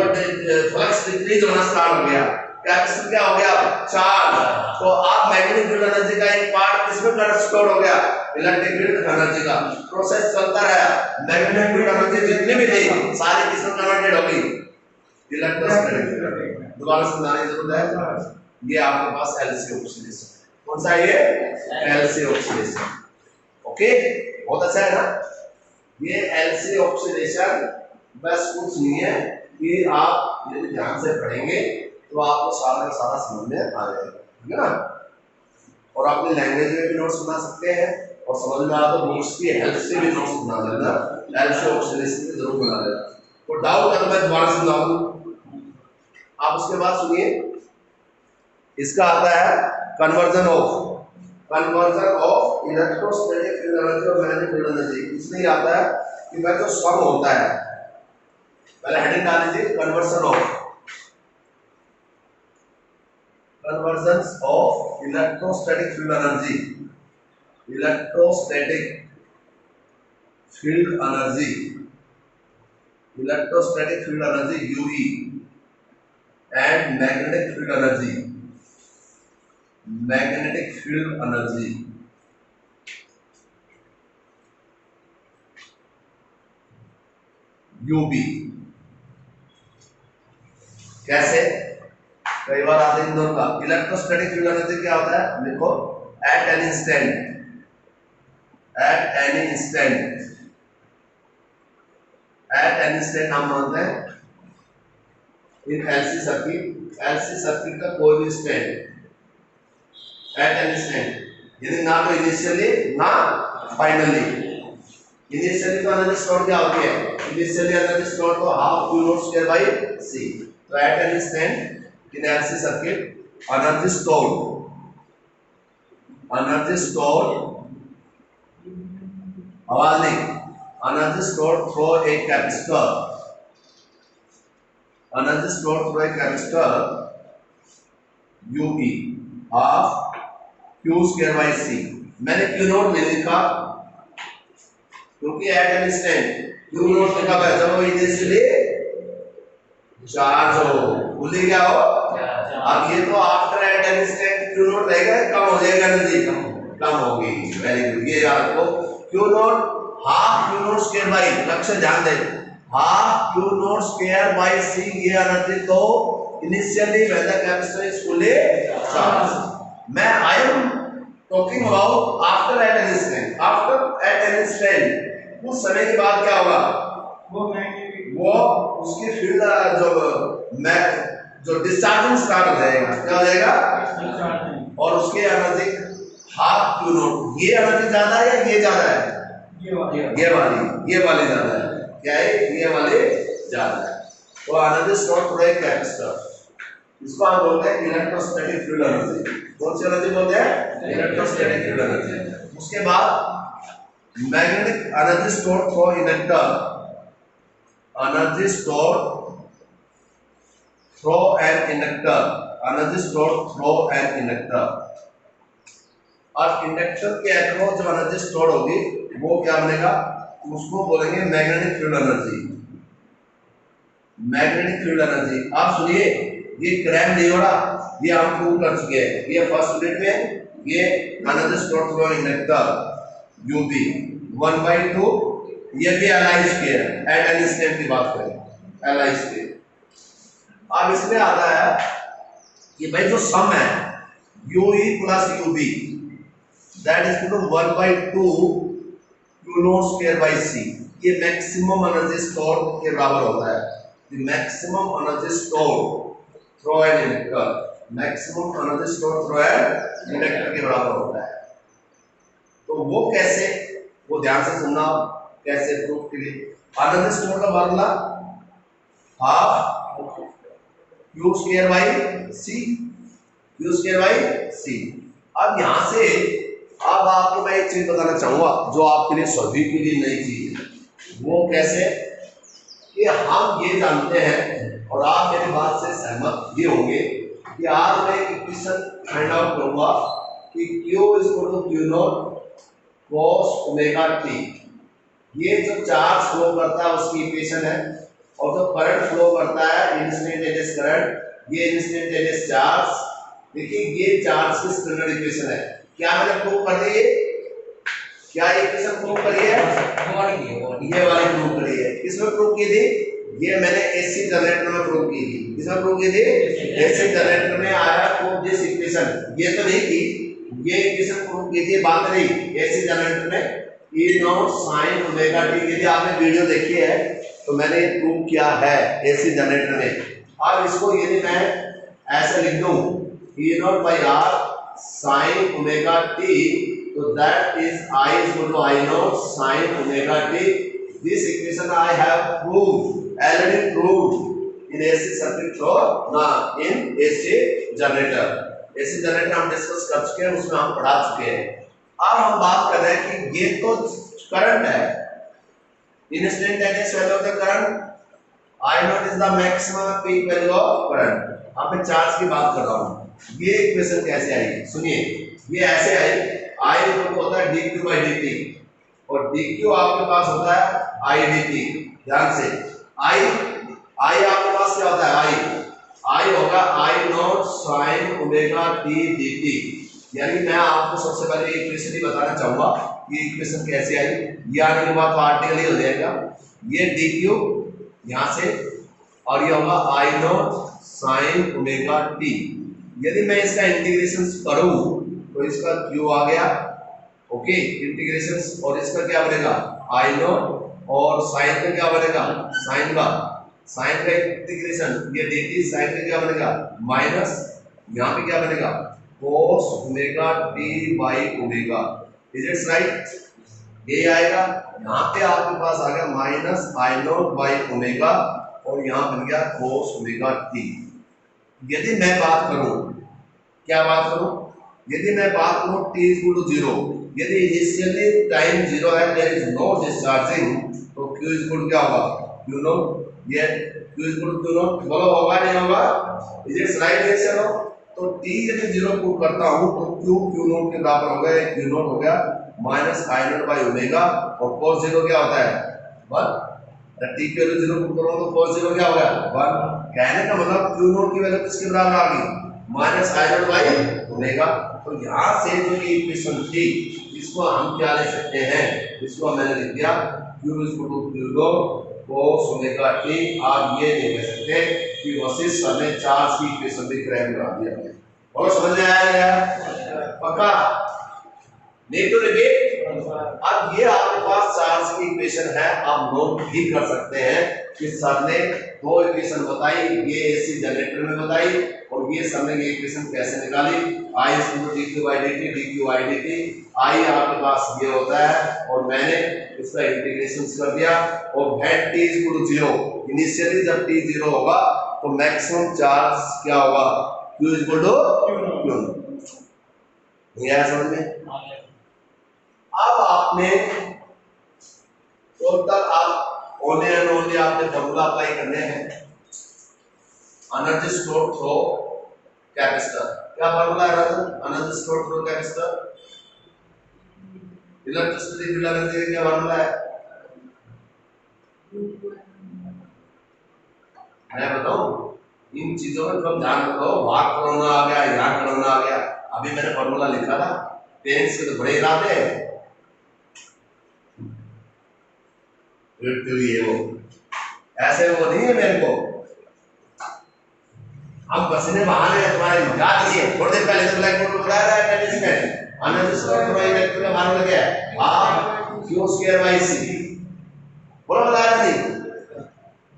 Speaker 1: फ्लक्स डिक्रीज होना स्टार्ट हो गया, कैपेसिटर क्या हो गया चार्ज, तो आप मैग्नेटिक फील्ड एनर्जी का एक पार्ट किसमें करंट स्टोर हो गया, इलेक्ट्रिक फील्ड एनर्जी का। प्रोसेस चलता रहा, मैग्नेटिक फील्ड एनर्जी जितनी भी थी सारी किसमें कन्वर्टेड हो गई, इलेक्ट्रोस्टैटिक फील्ड। दोबारा समझाने की जरूरत है, ये आपके पास एलसी ऑक्सीडेशन, कौन सा ये एलसी ऑक्सीडेशन। ओके, बहुत अच्छा है ना। ये एलसी ऑक्सीडेशन बस कुछ नहीं है कि आप यदि ध्यान से पढ़ेंगे तो आपको सारा का सारा समझ में आ जाएगा, ठीक है ना। और अपनी लैंग्वेज में भी नोट्स बना सकते हैं, और समझ में आ तो बुक्स की हेल्प से भी नोट्स बना लेना, एलसी ऑक्सीडेशन भी जरूर बना लेना। तो डाउट है तो मैं दोबारा समझाऊं, आप उसके बाद सुनिए। इसका आता है conversion of electrostatic field energy और मैग्नेटिक फील्ड एनर्जी। इसमें आता है कि वह जो सम होता है, पहले हेडिंग डाल लीजिए, conversion of electrostatic field energy, electrostatic field energy UE and magnetic field energy UB। कैसे, कई बार आते हैं इन दोनों का। इलेक्ट्रोस्टैटिक फील्ड एनर्जी क्या होता है, देखो, एट एनी इंस्टेंट हम मानते हैं इन एलसी सर्किट का कोई भी स्टैंड एट एन स्टैंड, यानी ना तो इनिशियली ना फाइनली। इनिशियली तो एनर्जी स्टोर क्या होती है, इनिशियली एनर्जी स्टोर तो half q naught square by c। तो at an stand in LC circuit energy store आवाज नहीं, energy store through a capacitor, energy stored through a capacitor UE of Q square by C। मैंने Q naught नहीं लिखा क्योंकि at an instant Q naught लिखा है जब वो इनिशियली चार्ज हो, भूल क्या हो। अब ये तो after at an instant Q naught रहेगा, कम हो जाएगा एनर्जी, कम होगी। वेरी गुड, ये याद रखो। Q naught half Q naught square by, Lakshya ध्यान दे, half Q naught square by C, ये एनर्जी तो initially when the capacitor is fully charge. मैं I am talking about after at an instant, after at an instant कुछ समय के बाद क्या होगा, वो उसकी फील्ड जो डिस्चार्जिंग स्टार्ट हो जाएगा, क्या हो जाएगा, और उसके एनर्जी हाफ Q नॉट। ये एनर्जी ज्यादा है या ये ज्यादा है, ये वाली ज्यादा है, क्या है, ये वाले ज्यादा है। तो energy store through a capacitor, इसको हम बोलते हैं इलेक्ट्रोस्टैटिक फील्ड एनर्जी। कौन सी एनर्जी बोलते हैं, इलेक्ट्रोस्टैटिक फील्ड एनर्जी। उसके बाद magnetic energy store through inductor, energy store through an inductor, और इंडक्टर के अक्रॉस जो एनर्जी स्टोर होगी वो क्या बनेगा, उसको बोलेंगे मैग्नेटिक फील्ड एनर्जी। आप सुनिए, ये क्रैम नहीं हो रहा, ये हम प्रूव कर चुके हैं, ये फर्स्ट यूनिट में, ये energy store through inductor UB 1/2, ये भी LI square at an instant की बात करें, एलआई स्क्वायर। अब इसमें आता है कि भाई जो सम है UE plus UB that is equal to 1/2 Q naught square by C, ये मैक्सिमम एनर्जी स्टोर के बराबर होता है। The maximum energy store through an inductor, maximum energy store through an inductor के बराबर होता है। तो वो कैसे, वो ध्यान से सुनना कैसे प्रूफ के लिए। अनदर स्टोर का formula half Q square by C, Q square by C. अब यहां से अब आपको मैं एक चीज बताना चाहूंगा जो आपके लिए सभी के लिए नई चीज है, वो कैसे कि हम ये जानते हैं और आप मेरी बात से सहमत भी होंगे कि आज मैं एक इक्वेशन फाइंड आउट करूंगा कि Q is equal to Q naught cos omega t। ये जो चार्ज फ्लो करता है उसकी इक्वेशन है, और जो करंट फ्लो करता है इंस्टेंटेनियस करंट, ये इंस्टेंटेनियस चार्ज। देखिए ये चार्ज की स्टैंडर्ड इक्वेशन है। क्या मैंने प्रूव कर दी है? क्या इक्वेशन प्रूव करी है? ये वाली प्रूव करी है। किसमें प्रूव की थी? ये मैंने एसी जनरेटर में प्रूव की थी। किसमें प्रूव की थी? एसी जनरेटर में आया तो दिस इक्वेशन, ये तो नहीं थी, ये इक्वेशन प्रूव की थी बाद में नहीं, एसी जनरेटर में E not sin omega t। यदि आपने वीडियो देखी है तो मैंने प्रूव किया है एसी जनरेटर में। अब इसको यदि मैं ऐसे लिख दूं E naught by r sin omega t, so that is I is equal to I naught sin omega t. This equation I have proved, already proved in AC circuit through ना in AC generator। AC generator हम discuss कर चुके हैं, उसमें हम पढ़ा चुके हैं। अब हम बात कर रहे हैं कि ये तो करंट है, instantaneous value of the current, I naught is the maximum peak value of current। अब मैं चार्ज की बात कर रहा हूँ। ये इक्वेशन कैसे आई सुनिए, ये ऐसे आई, I इक्वल होता है dq by dt और dq आपके पास होता है I dt। ध्यान से I आपके पास क्या होता है? I होगा I not sin omega t dt। यानी मैं आपको सबसे पहले इक्वेशन ही बताना चाहूंगा ये इक्वेशन कैसे आई। ये आने के बाद तो आर्टिकल ही हो जाएगा, ये dq यहां से और ये होगा I not sin omega t। यदि मैं इसका इंटीग्रेशन करूं तो इसका q आ गया, ओके इंटीग्रेशन, और इसका क्या बनेगा I नॉट, और साइन का क्या बनेगा साइन का इंटीग्रेशन, ये dt साइन का क्या बनेगा माइनस, यहाँ पे क्या बनेगा cos omega t by omega. Is it right? ये आएगा, यहाँ पे आपके पास आ गया minus I not by omega और यहाँ बन गया cos ओमेगा t। यदि मैं बात करूं, क्या बात करूं, यदि मैं बात करूं t इक्वल टू 0, यदि इनिशियली टाइम 0 है, देयर इज नो डिस्चार्जिंग, तो q इक्वल क्या होगा q नॉट। ये q इक्वल q नॉट बोलो, होगा नहीं होगा? इज इट राइट आंसर हो? तो t यदि 0 पुट करता हूं तो q नॉट के बराबर हो गया, q नॉट हो गया minus I not by omega, और cos 0 क्या होता है 1। t के वैल्यू 0 पुट करो तो cos 0 क्या हो गया 1। कहने का मतलब q नॉट की वैल्यू किसके बराबर आ गई minus I not by omega. तो यहां से जो ये इक्वेशन थी इसको हम क्या ले सकते हैं, इसको मैंने लिख दिया q equal to q naught cos omega t। आप ये नहीं कह सकते कि वशिष्ठ ने चार्ज की इक्वेशन भी क्रैक बना दिया। और समझ में आया पक्का? नहीं तो रिपीट। अब ये आपके पास चार्ज की इक्वेशन है, आप नोट भी कर सकते हैं कि सर ने दो इक्वेशन बताई, ये एसी जनरेटर में बताई, और ये सर ने ये इक्वेशन कैसे निकाली, I dq by dt, dq by dt। I आपके पास ये होता है और मैंने इसका इंटीग्रेशन कर दिया, और when t is equal to 0, initially जब t 0 होगा तो मैक्सिमम चार्ज क्या होगा q is equal to q। ये आया समझ में? अब आपने टोटल आप ओनली एंड ओनली आपने फॉर्मूला अप्लाई करने हैं, एनर्जी स्टोर थ्रू कैपेसिटर। क्या फॉर्मूला है energy store through capacitor? Electricity bill energy क्या फॉर्मूला है मैं बताऊं? इन चीजों में कम ध्यान रखो, वहां कोरोना आ गया, यहाँ कोरोना आ गया। अभी मैंने फॉर्मूला लिखा था, पेरेंट्स के तो बड़े इरादे हैं, ये वो ऐसे वो नहीं है मेरे को, हम पसीने बहाने तुम्हारे याद नहीं है। थोड़ी देर पहले तो ब्लैक बोर्ड में बताया था एनर्जी में एनर्जी स्क्वायर थ्रू इलेक्ट्रिक का मान लग गया half q square by c, बोलो बताया नहीं?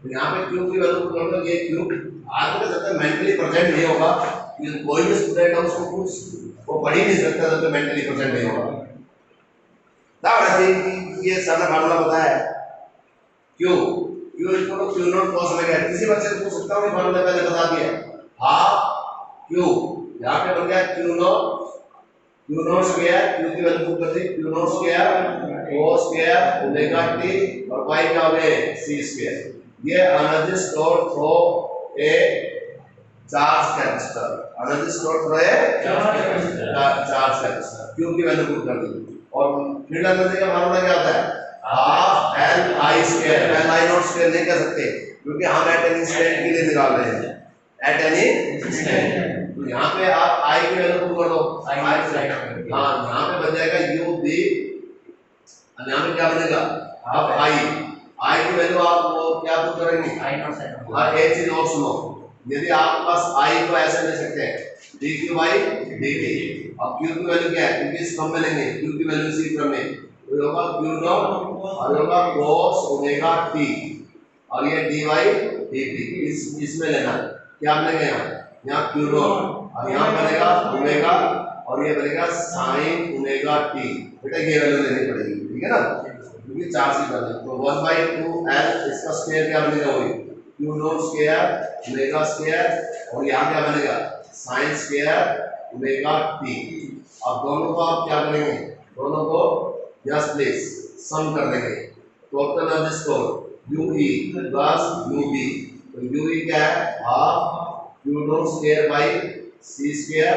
Speaker 1: तो यहाँ पे q की वैल्यू पुट कर दो, ये q आगे जब तक मेंटली प्रेजेंट नहीं होगा, कोई भी स्टूडेंट है उसको कुछ वो पढ़ ही नहीं सकता जब तक मेंटली प्रेजेंट नहीं होगा। ये सर ने फार्मूला बताया है Q equal to Q naught cos omega. किसी बच्चे को पूछ सकता हूँ, फार्मूला पहले बता दिया, हाफ क्यू, यहाँ पे बन गया क्यू नॉट स्क्वायर, क्यू की वैल्यू पुट कर दी, Q naught square cos square omega T और y क्या हो गया c स्क्वायर। ये energy store through a charge capacitor, energy store through a charge capacitor, Q की वैल्यू पुट कर दी। और फील्ड एनर्जी का फार्मूला क्या होता है, half L I square, L I not square नहीं कह सकते क्योंकि हम एट एनी इंस्टेंट के लिए निकाल रहे हैं, एट एनी इंस्टेंट। तो यहाँ पे आप आई की वैल्यू पुट कर दो, हाँ यहाँ पे बन जाएगा यू बी, यहाँ पे क्या बनेगा हाफ आई की वैल्यू आप वो क्या पुट करेंगे, आई नॉट सेट। हाँ एक चीज और सुनो, यदि आपके पास आई को ऐसे ले सकते हैं D Q by D T, अब क्यू की वैल्यू क्या है क्योंकि इस फॉर्म में लेंगे, क्यू की वैल्यू इसी फॉर्म में तो होगा क्यू नॉट और होगा cos ओमेगा टी और ये dy dt इसमें लेना, क्या लेंगे यहाँ क्यू नॉट और यहाँ बनेगा ओमेगा और ये बनेगा sin ओमेगा टी। बेटा ये वैल्यू लेनी पड़ेगी, ठीक है ना, क्योंकि चार सी बने तो 1/2l इसका स्क्वायर क्या बनेगा वही Q naught square omega square और यहाँ क्या बनेगा sin स्क्वायर ओमेगा टी। अब दोनों को आप क्या करेंगे, दोनों को यस प्लीज सम कर देंगे, total energy store UE plus UB, तो यूई क्या है half Q naught square by C square,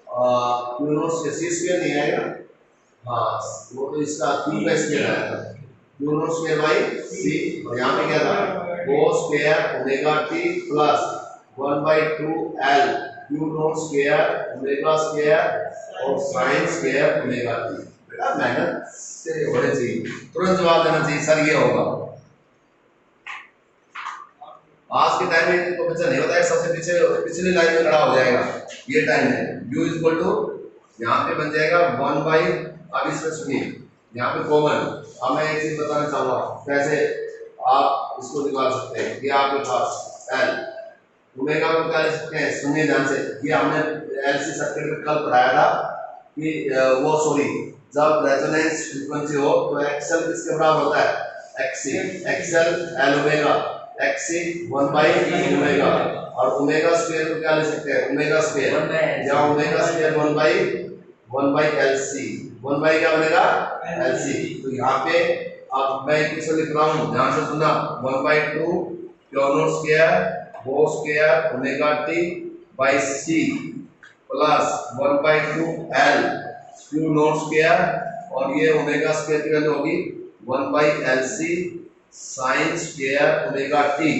Speaker 1: Q naught square C square नहीं आएगा, हाँ वो तो इसका क्यू का स्क्वायर आएगा, क्यू नॉट स्क्वायर बाई सी और यहाँ पे क्या था cos square omega T plus 1/2l Q naught square omega square और sin स्क्वायर ओमेगा टी। बेटा मेहनत से होने चाहिए, तुरंत जवाब देना चाहिए सर ये होगा। आज के टाइम में तो बच्चा नहीं होता है, सबसे पीछे पिछली लाइन में खड़ा हो जाएगा, ये टाइम है u इक्वल टू यहाँ पे बन जाएगा 1/, अब इसमें सुनिए यहाँ पे कॉमन, अब मैं एक चीज बताना चाहूंगा कैसे आप इसको निकाल सकते हैं। ये आपके पास l ओमेगा को क्या लिख सकते हैं, सुनिए ध्यान से, ये हमने एलसी सर्किट में कल पढ़ाया था कि वो सॉरी जब रेजोनेंस फ्रीक्वेंसी हो तो एक्सएल किसके बराबर होता है एक्ससी, XL L omega, एक्ससी 1/e omega और ओमेगा स्क्वायर को क्या ले सकते हैं ओमेगा स्क्वायर या ओमेगा स्क्वायर 1/एलसी, 1 क्या बनेगा एलसी। तो यहाँ पे अब मैं इक्वेशन लिख रहा हूँ, ध्यान से सुनना, 1/2 Q naught square cos square omega T by C plus 1/2l Q naught square और ये ओमेगा स्क्वायर की वैल्यू होगी 1/LC sin square omega T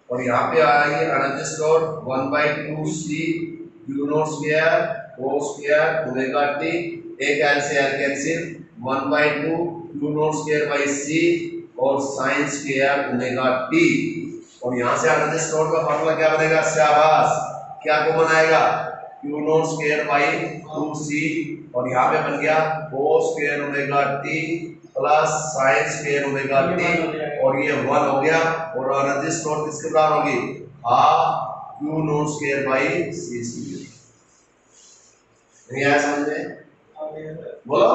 Speaker 1: और यहाँ पे आएगी energy store 1/2c Q naught square cos square omega T, एक l से l cancel 1/2 Q naught square by c और sin स्क्वायर ओमेगा टी और यहाँ से एनर्जी स्टोर का फार्मूला क्या बनेगा, शाबाश क्या कॉमन आएगा Q naught square by 2c और यहाँ पे बन गया cos square omega T plus sin square omega T और ये 1 हो गया और एनर्जी स्टोर किसके बराबर होगी half Q naught square by c square. नहीं आया समझ में, बोलो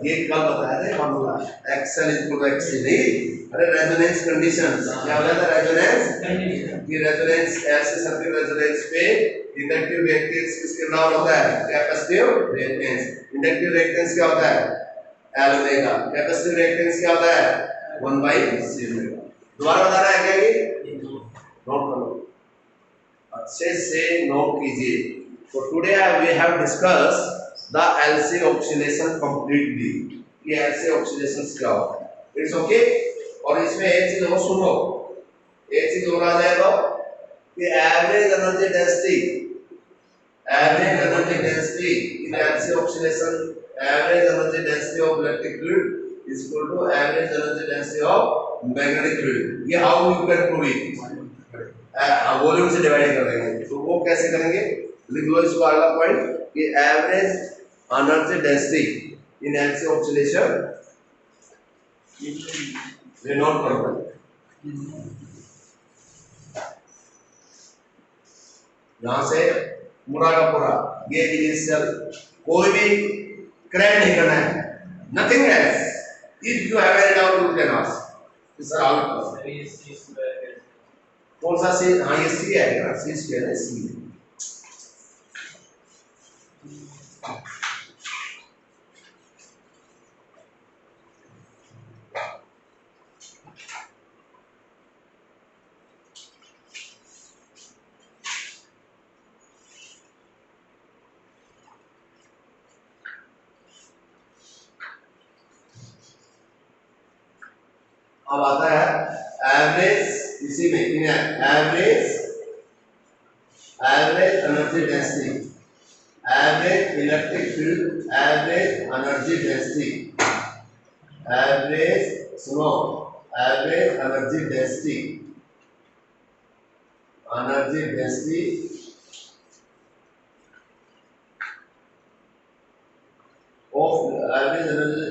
Speaker 1: ये कल बताया था formula XL equal to XC नहीं, अरे रेजोनेंस कंडीशंस क्या होता है रेजोनेंस कंडीशन, ये रेजोनेंस ऐसे सर्किट रेजोनेंस पे इंडक्टिव रिएक्टेंस किसके बराबर होता है कैपेसिटिव रिएक्टेंस, इंडक्टिव रिएक्टेंस क्या होता है एल ओमेगा, कैपेसिटिव रिएक्टेंस क्या होता है 1/c ओमेगा। दोबारा बता रहा है क्या ये, नोट कर लो अच्छे से नोट कीजिए। तो today we have discussed the LC oscillation completely, ये LC ऑक्सीलेशंस क्या होता है इट्स ओके। और इसमें एक चीज और सुनो, एक चीज और आ जाए तो कि average energy density, average energy density in LC oscillation, average energy density of electric fluid is equal to average energy density of magnetic fluid. ये how you can prove it, volume से डिवाइड कर देंगे, तो वो कैसे करेंगे, लिख लो इसको अगला पॉइंट कि average energy density in LC oscillation, ये नोट करो यहां से पूरा का पूरा, ये इनिशियल कोई भी क्रैक नहीं करना है, Nothing else. If you have any doubt, you can ask. Sir, how it was? कौन सा सी? हाँ, ये सी है ना, सी स्क्वायर है, सी है। अब आता है एवरेज, इसी में average energy density, average electric field, average energy density, average सुनो, average energy density, energy density of average energy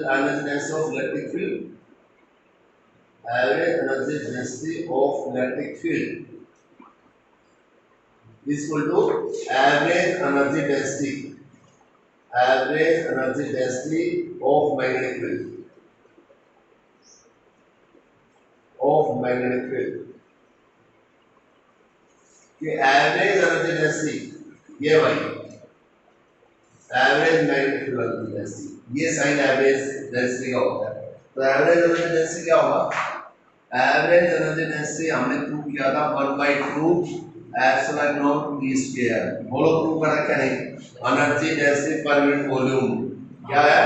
Speaker 1: density of electric field, average energy density of electric field is equal to average energy density of magnetic field कि average energy density ये भाई average magnetic field energy density, ये sign average density का होता है। तो average energy density क्या होगा? एवरेज एनर्जी डेंसिटी हमने प्रूव किया था 1/2 एप्सिलॉन नॉट v स्क्वायर। बोलो प्रूव करा क्या नहीं? Energy density per unit volume क्या है?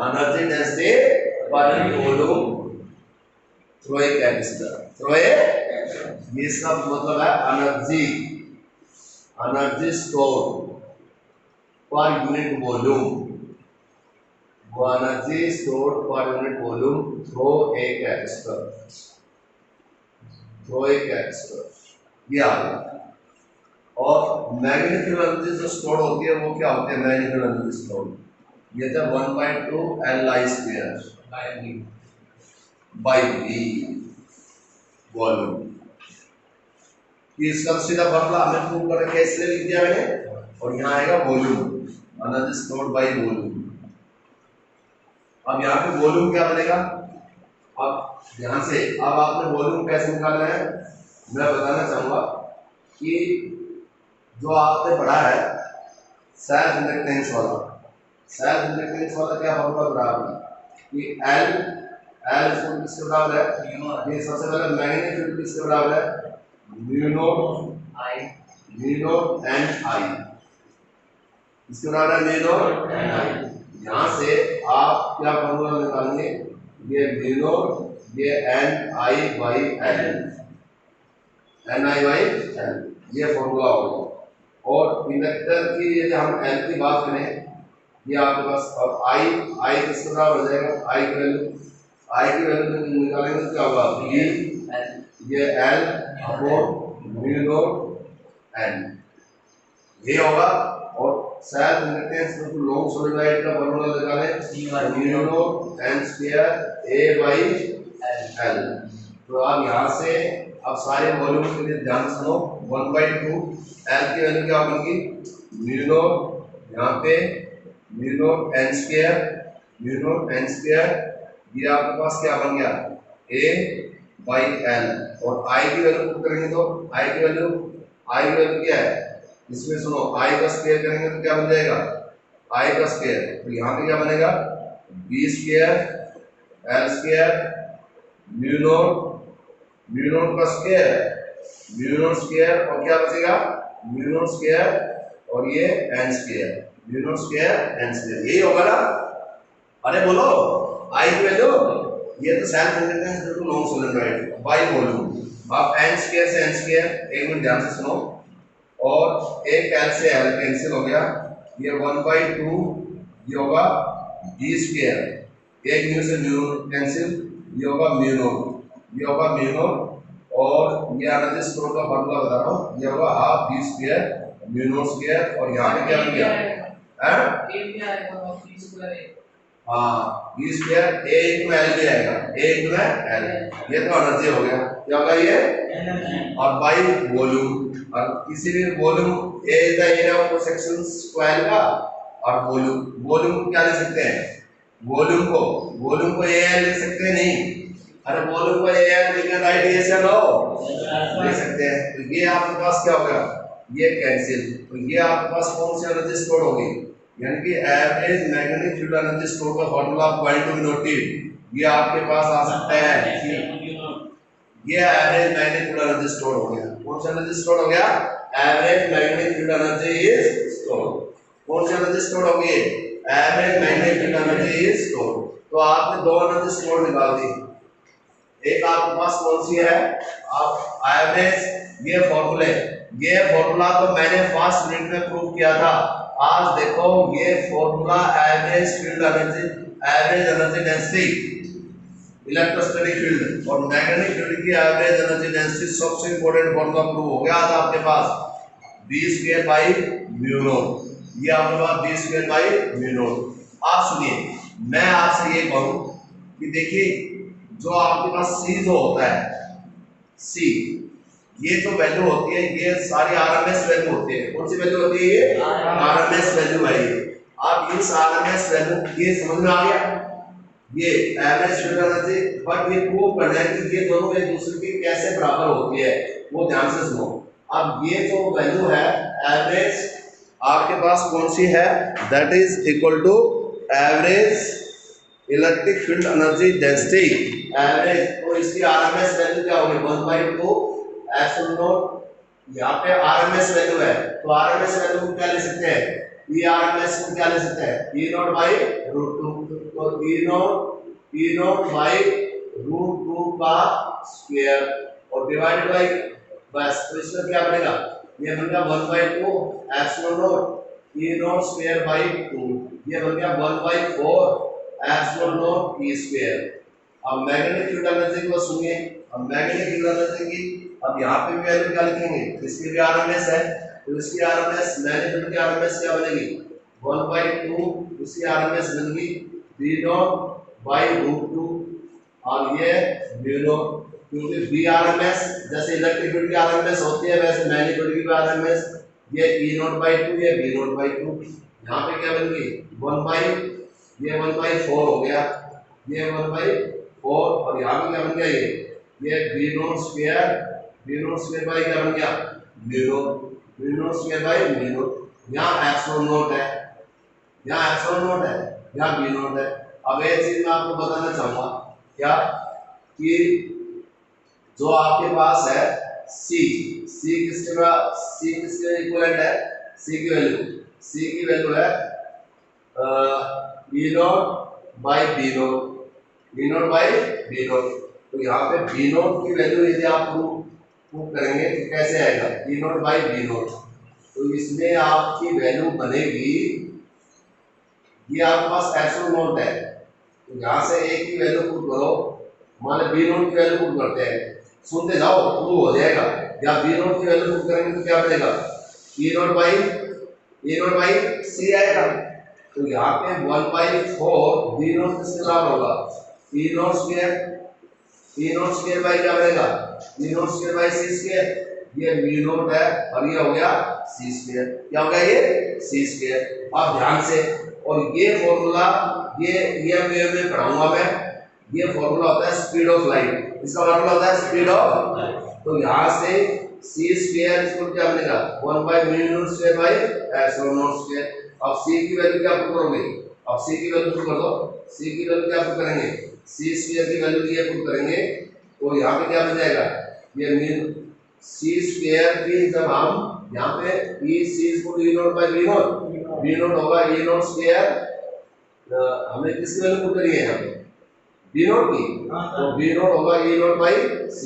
Speaker 1: Energy density per unit volume through a capacitor, through a, ये इसका मतलब है energy store per unit volume, वो energy store per unit volume through a capacitor, ये आ गया। और मैग्नेटिक एनर्जी जो स्टोर होती है वो क्या होती है? मैग्नेटिक एनर्जी स्टोर ये था 1/2 Li² बाई V वॉल्यूम। इसका सीधा फॉर्मूला हमने प्रूव कर रखा है, इसलिए लिख दिया मैंने। और यहाँ आएगा volume, energy stored by volume. अब यहाँ पे वॉल्यूम क्या बनेगा? अब ध्यान से, अब आपने वॉल्यूम कैसे निकालना है मैं बताना चाहूंगा कि जो आपने पढ़ा है सेल्फ इंडक्टेंस वाला, सेल्फ इंडक्टेंस वाला क्या फॉर्मूला पढ़ा आपने कि एल किसके बराबर है? ये सबसे पहले मैग्नेटिक फील्ड किसके बराबर है? म्यू नॉट एन आई, इसके बराबर है म्यू नॉट एन आई। यहाँ से आप क्या फॉर्मूला निकालेंगे? ये म्यू नॉट, ये N I by L, N I by L, ये फॉर्मूला होगा। और इंडक्टर की यदि हम एल की बात करें, ये आपके पास अब आई किसके बराबर हो जाएगा? आई की वैल्यू निकालेंगे तो क्या होगा? ये L upon mu not an, ये होगा। और सेल्फ इंडक्टेंस में लॉन्ग सॉलिडॉइड का फॉर्मूला निकालें, mu not an square A by L. तो आप यहाँ से अब सारे वॉल्यूम के लिए ध्यान सुनो, 1/2 एल की वैल्यू क्या बनेगी? म्यू नॉट, यहाँ पे म्यू नॉट एन स्क्वायर, ये आपके पास क्या बन गया? ए बाई एल। और आई की वैल्यू पुट करेंगे तो आई की वैल्यू क्या है? इसमें सुनो, आई का स्क्वायर करेंगे तो क्या बन जाएगा? आई का स्क्वायर। तो यहाँ पे क्या बनेगा? B square L square mu naught का स्क्वायर, म्यू नॉट स्क्वायर, और क्या बचेगा? म्यू नॉट स्क्वायर और ये N square, mu naught square N square, यही होगा ना? अरे बोलो, आई की वैल्यू, ये तो self inductance due to long solenoid by volume. आप एन स्क्वायर से एन स्क्वायर, एक मिनट ध्यान से सुनो, और एक एल से एल कैंसिल हो गया, ये 1/2 ये होगा बी स्क्वायर, एक म्यू से म्यू कैंसिल, ये होगा म्यू नॉट, और ये एनर्जी स्टोर का फॉर्मूला बता रहा हूँ, ये होगा half B square mu naught square. और यहाँ पे क्या बन गया? हाँ, B square A into L भी आएगा, ए इंटू एल, ये तो एनर्जी हो गया। क्या होगा ये? और बाई वॉल्यूम, और किसी भी volume A is the area of cross section square का, और वॉल्यूम क्या लिख सकते हैं? वॉल्यूम को ए एल लिख सकते हैं नहीं? अरे वॉल्यूम को ए एल लिखना राइट ए से लो लिख सकते हैं। तो ये आपके पास क्या होगा, ये कैंसिल। तो ये आपके पास कौन सी एनर्जी स्टोर होगी, यानी कि average magnetic field energy store का फार्मूला आप पॉइंट टू नोटेड, ये आपके पास आ सकता है कि ये average magnetic field energy store हो गया। कौन सा एनर्जी स्टोर हो गया, average magnetic field energy is store. कौन सी एनर्जी स्टोर होगी, average magnetic field energy is store. तो आपने दो एनर्जी स्टोर निकाल दी, एक आपके पास कौन सी है, आप एवरेज, ये फॉर्मूला तो मैंने फर्स्ट यूनिट में प्रूव किया था। आज देखो ये formula average field energy, average energy density electrostatic field और मैग्नेटिक फील्ड की एवरेज एनर्जी डेंसिटी सबसे इंपॉर्टेंट फॉर्मूला प्रूव हो गया आज आपके पास, b² बाई म्यू नॉट। ये आपके पास b² बाई म्यू नॉट। आप सुनिए, मैं आपसे ये कहूं कि देखिए जो आपके पास c जो होता है, c ये जो वैल्यू होती है ये सारी आरएमएस वैल्यू होती है। कौन सी वैल्यू होती है, ये आरएमएस वैल्यू है। ये आप इस आरएमएस वैल्यू ये समझ में आ गया, ये एवरेज फील्ड एनर्जी, बट ये प्रूव करना है कि ये दोनों एक दूसरे के कैसे बराबर होती है, वो ध्यान से सुनो। अब ये जो वैल्यू है एवरेज आपके पास कौन सी है, that is equal to average electric field energy density average. तो इसकी आरएमएस वैल्यू क्या होगी, 1/2 एप्सिलॉन नॉट। यहाँ पे आरएमएस वैल्यू है तो आरएमएस वैल्यू को क्या ले सकते हैं, ई आरएमएस को क्या ले सकते हैं, ई नॉट बाई रूट 2। तो ई नॉट बाई रूट 2 का स्क्वायर और डिवाइडेड बाई, बस तो इसमें क्या बनेगा, ये बन गया 1/2 epsilon not E not square by 2, ये बन गया 1/4 एप्सिलॉन नॉट ई स्क्वायर। अब मैग्नेटिक फील्ड एनर्जी को सुनिए, अब मैग्नेटिक फील्ड एनर्जी की अब यहाँ पे वैल्यू क्या लिखेंगे, इसकी भी आरएमएस है तो इसकी आरएमएस मैग्नेटिक फील्ड की आरएमएस क्या बनेगी, 1/2, इसकी आरएमएस बनेगी b नॉट बाई रूट 2 और ये b नॉट, क्योंकि b आरएमएस जैसे इलेक्ट्रिक फील्ड की आरएमएस होती है वैसे मैग्नेटिक फील्ड की भी आरएमएस, ये e नॉट बाई 2 ये b नॉट बाई 2। यहाँ पे क्या बन गई 1/4 हो गया, ये 1/4 और यहाँ पे क्या बन गया, ये b नॉट स्क्वायर बाई क्या बन गया mu naught square by mu naught. यहाँ एप्सिलॉन नॉट है, यहाँ एप्सिलॉन नॉट है, यहाँ b नॉट है। अब एक चीज मैं आपको बताना चाहूंगा क्या, कि जो आपके पास है c किसके इक्विवेलेंट है, c की वैल्यू है e naught by b not. तो यहाँ पे b नॉट की वैल्यू यदि आप प्रूव करेंगे तो कैसे आएगा, e naught by b not. तो इसमें आपकी वैल्यू बनेगी, ये आपके पास एप्सिलॉन नॉट है तो यहाँ से a की वैल्यू पुट करो, मान लो b नॉट की वैल्यू पुट करते हैं, सुनते जाओ प्रूव हो जाएगा। या b नॉट की वैल्यू पुट करेंगे तो क्या बनेगा, e नॉट बाई c आएगा। तो यहाँ पे 1/4 b नॉट किसके बराबर होगा, e नॉट स्क्वायर बाई क्या बनेगा, e naught square by c square, ये म्यू नॉट है और ये हो गया c स्क्वायर, क्या हो गया ये c स्क्वायर। अब ध्यान से, और ये फॉर्मूला ये में पढ़ाऊंगा मैं, ये फॉर्मूला होता है स्पीड ऑफ लाइट, इसका फॉर्मूला होता है स्पीड ऑफ। तो यहाँ से c स्क्वायर इसको क्या बनेगा 1/म्यू naught square by epsilon naught square. अब c की वैल्यू क्या पुट करोगे, अब c की वैल्यू पुट कर दो, c की वैल्यू क्या पुट करेंगे, c स्क्वायर की वैल्यू ये पुट करेंगे तो यहाँ पे क्या बन जाएगा, ये म्यू c स्क्वायर की जब हम यहाँ पे e c equal to e naught by b naught होगा, e नॉट स्क्वायर हमने किसकी वैल्यू पुट करी है यहाँ पे b नॉट की, तो b नॉट होगा e नॉट बाई c।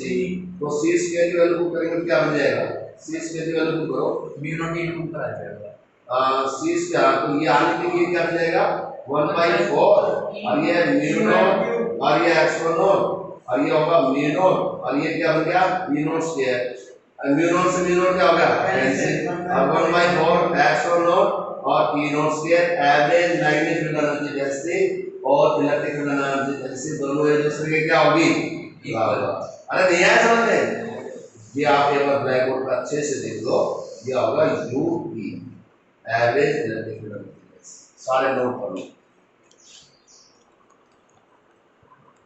Speaker 1: तो c स्क्वायर की वैल्यू पुट करेंगे तो क्या बन जाएगा, c स्क्वायर की वैल्यू पुट करो b नॉट e नॉट पर आ जाएगा c स्क्वायर, तो ये आने के लिए क्या बन जाएगा 1/4 और ये म्यू नॉट और ये एप्सिलॉन नॉट और ये होगा म्यू नॉट और ये क्या बन गया e naught square, mu not से म्यू नॉट क्या होगा कैंसिल, और 1/4 एप्सिलॉन नॉट और e naught square average magnetic field energy density और इलेक्ट्रिक फील्ड एनर्जी डेंसिटी दोनों एक दूसरे के क्या होगी बराबर। अरे नहीं आया समझ में, ये आप एक बार ब्लैक बोर्ड पर अच्छे से देख लो, ये होगा u e average electric field energy, सारे नोट कर लो।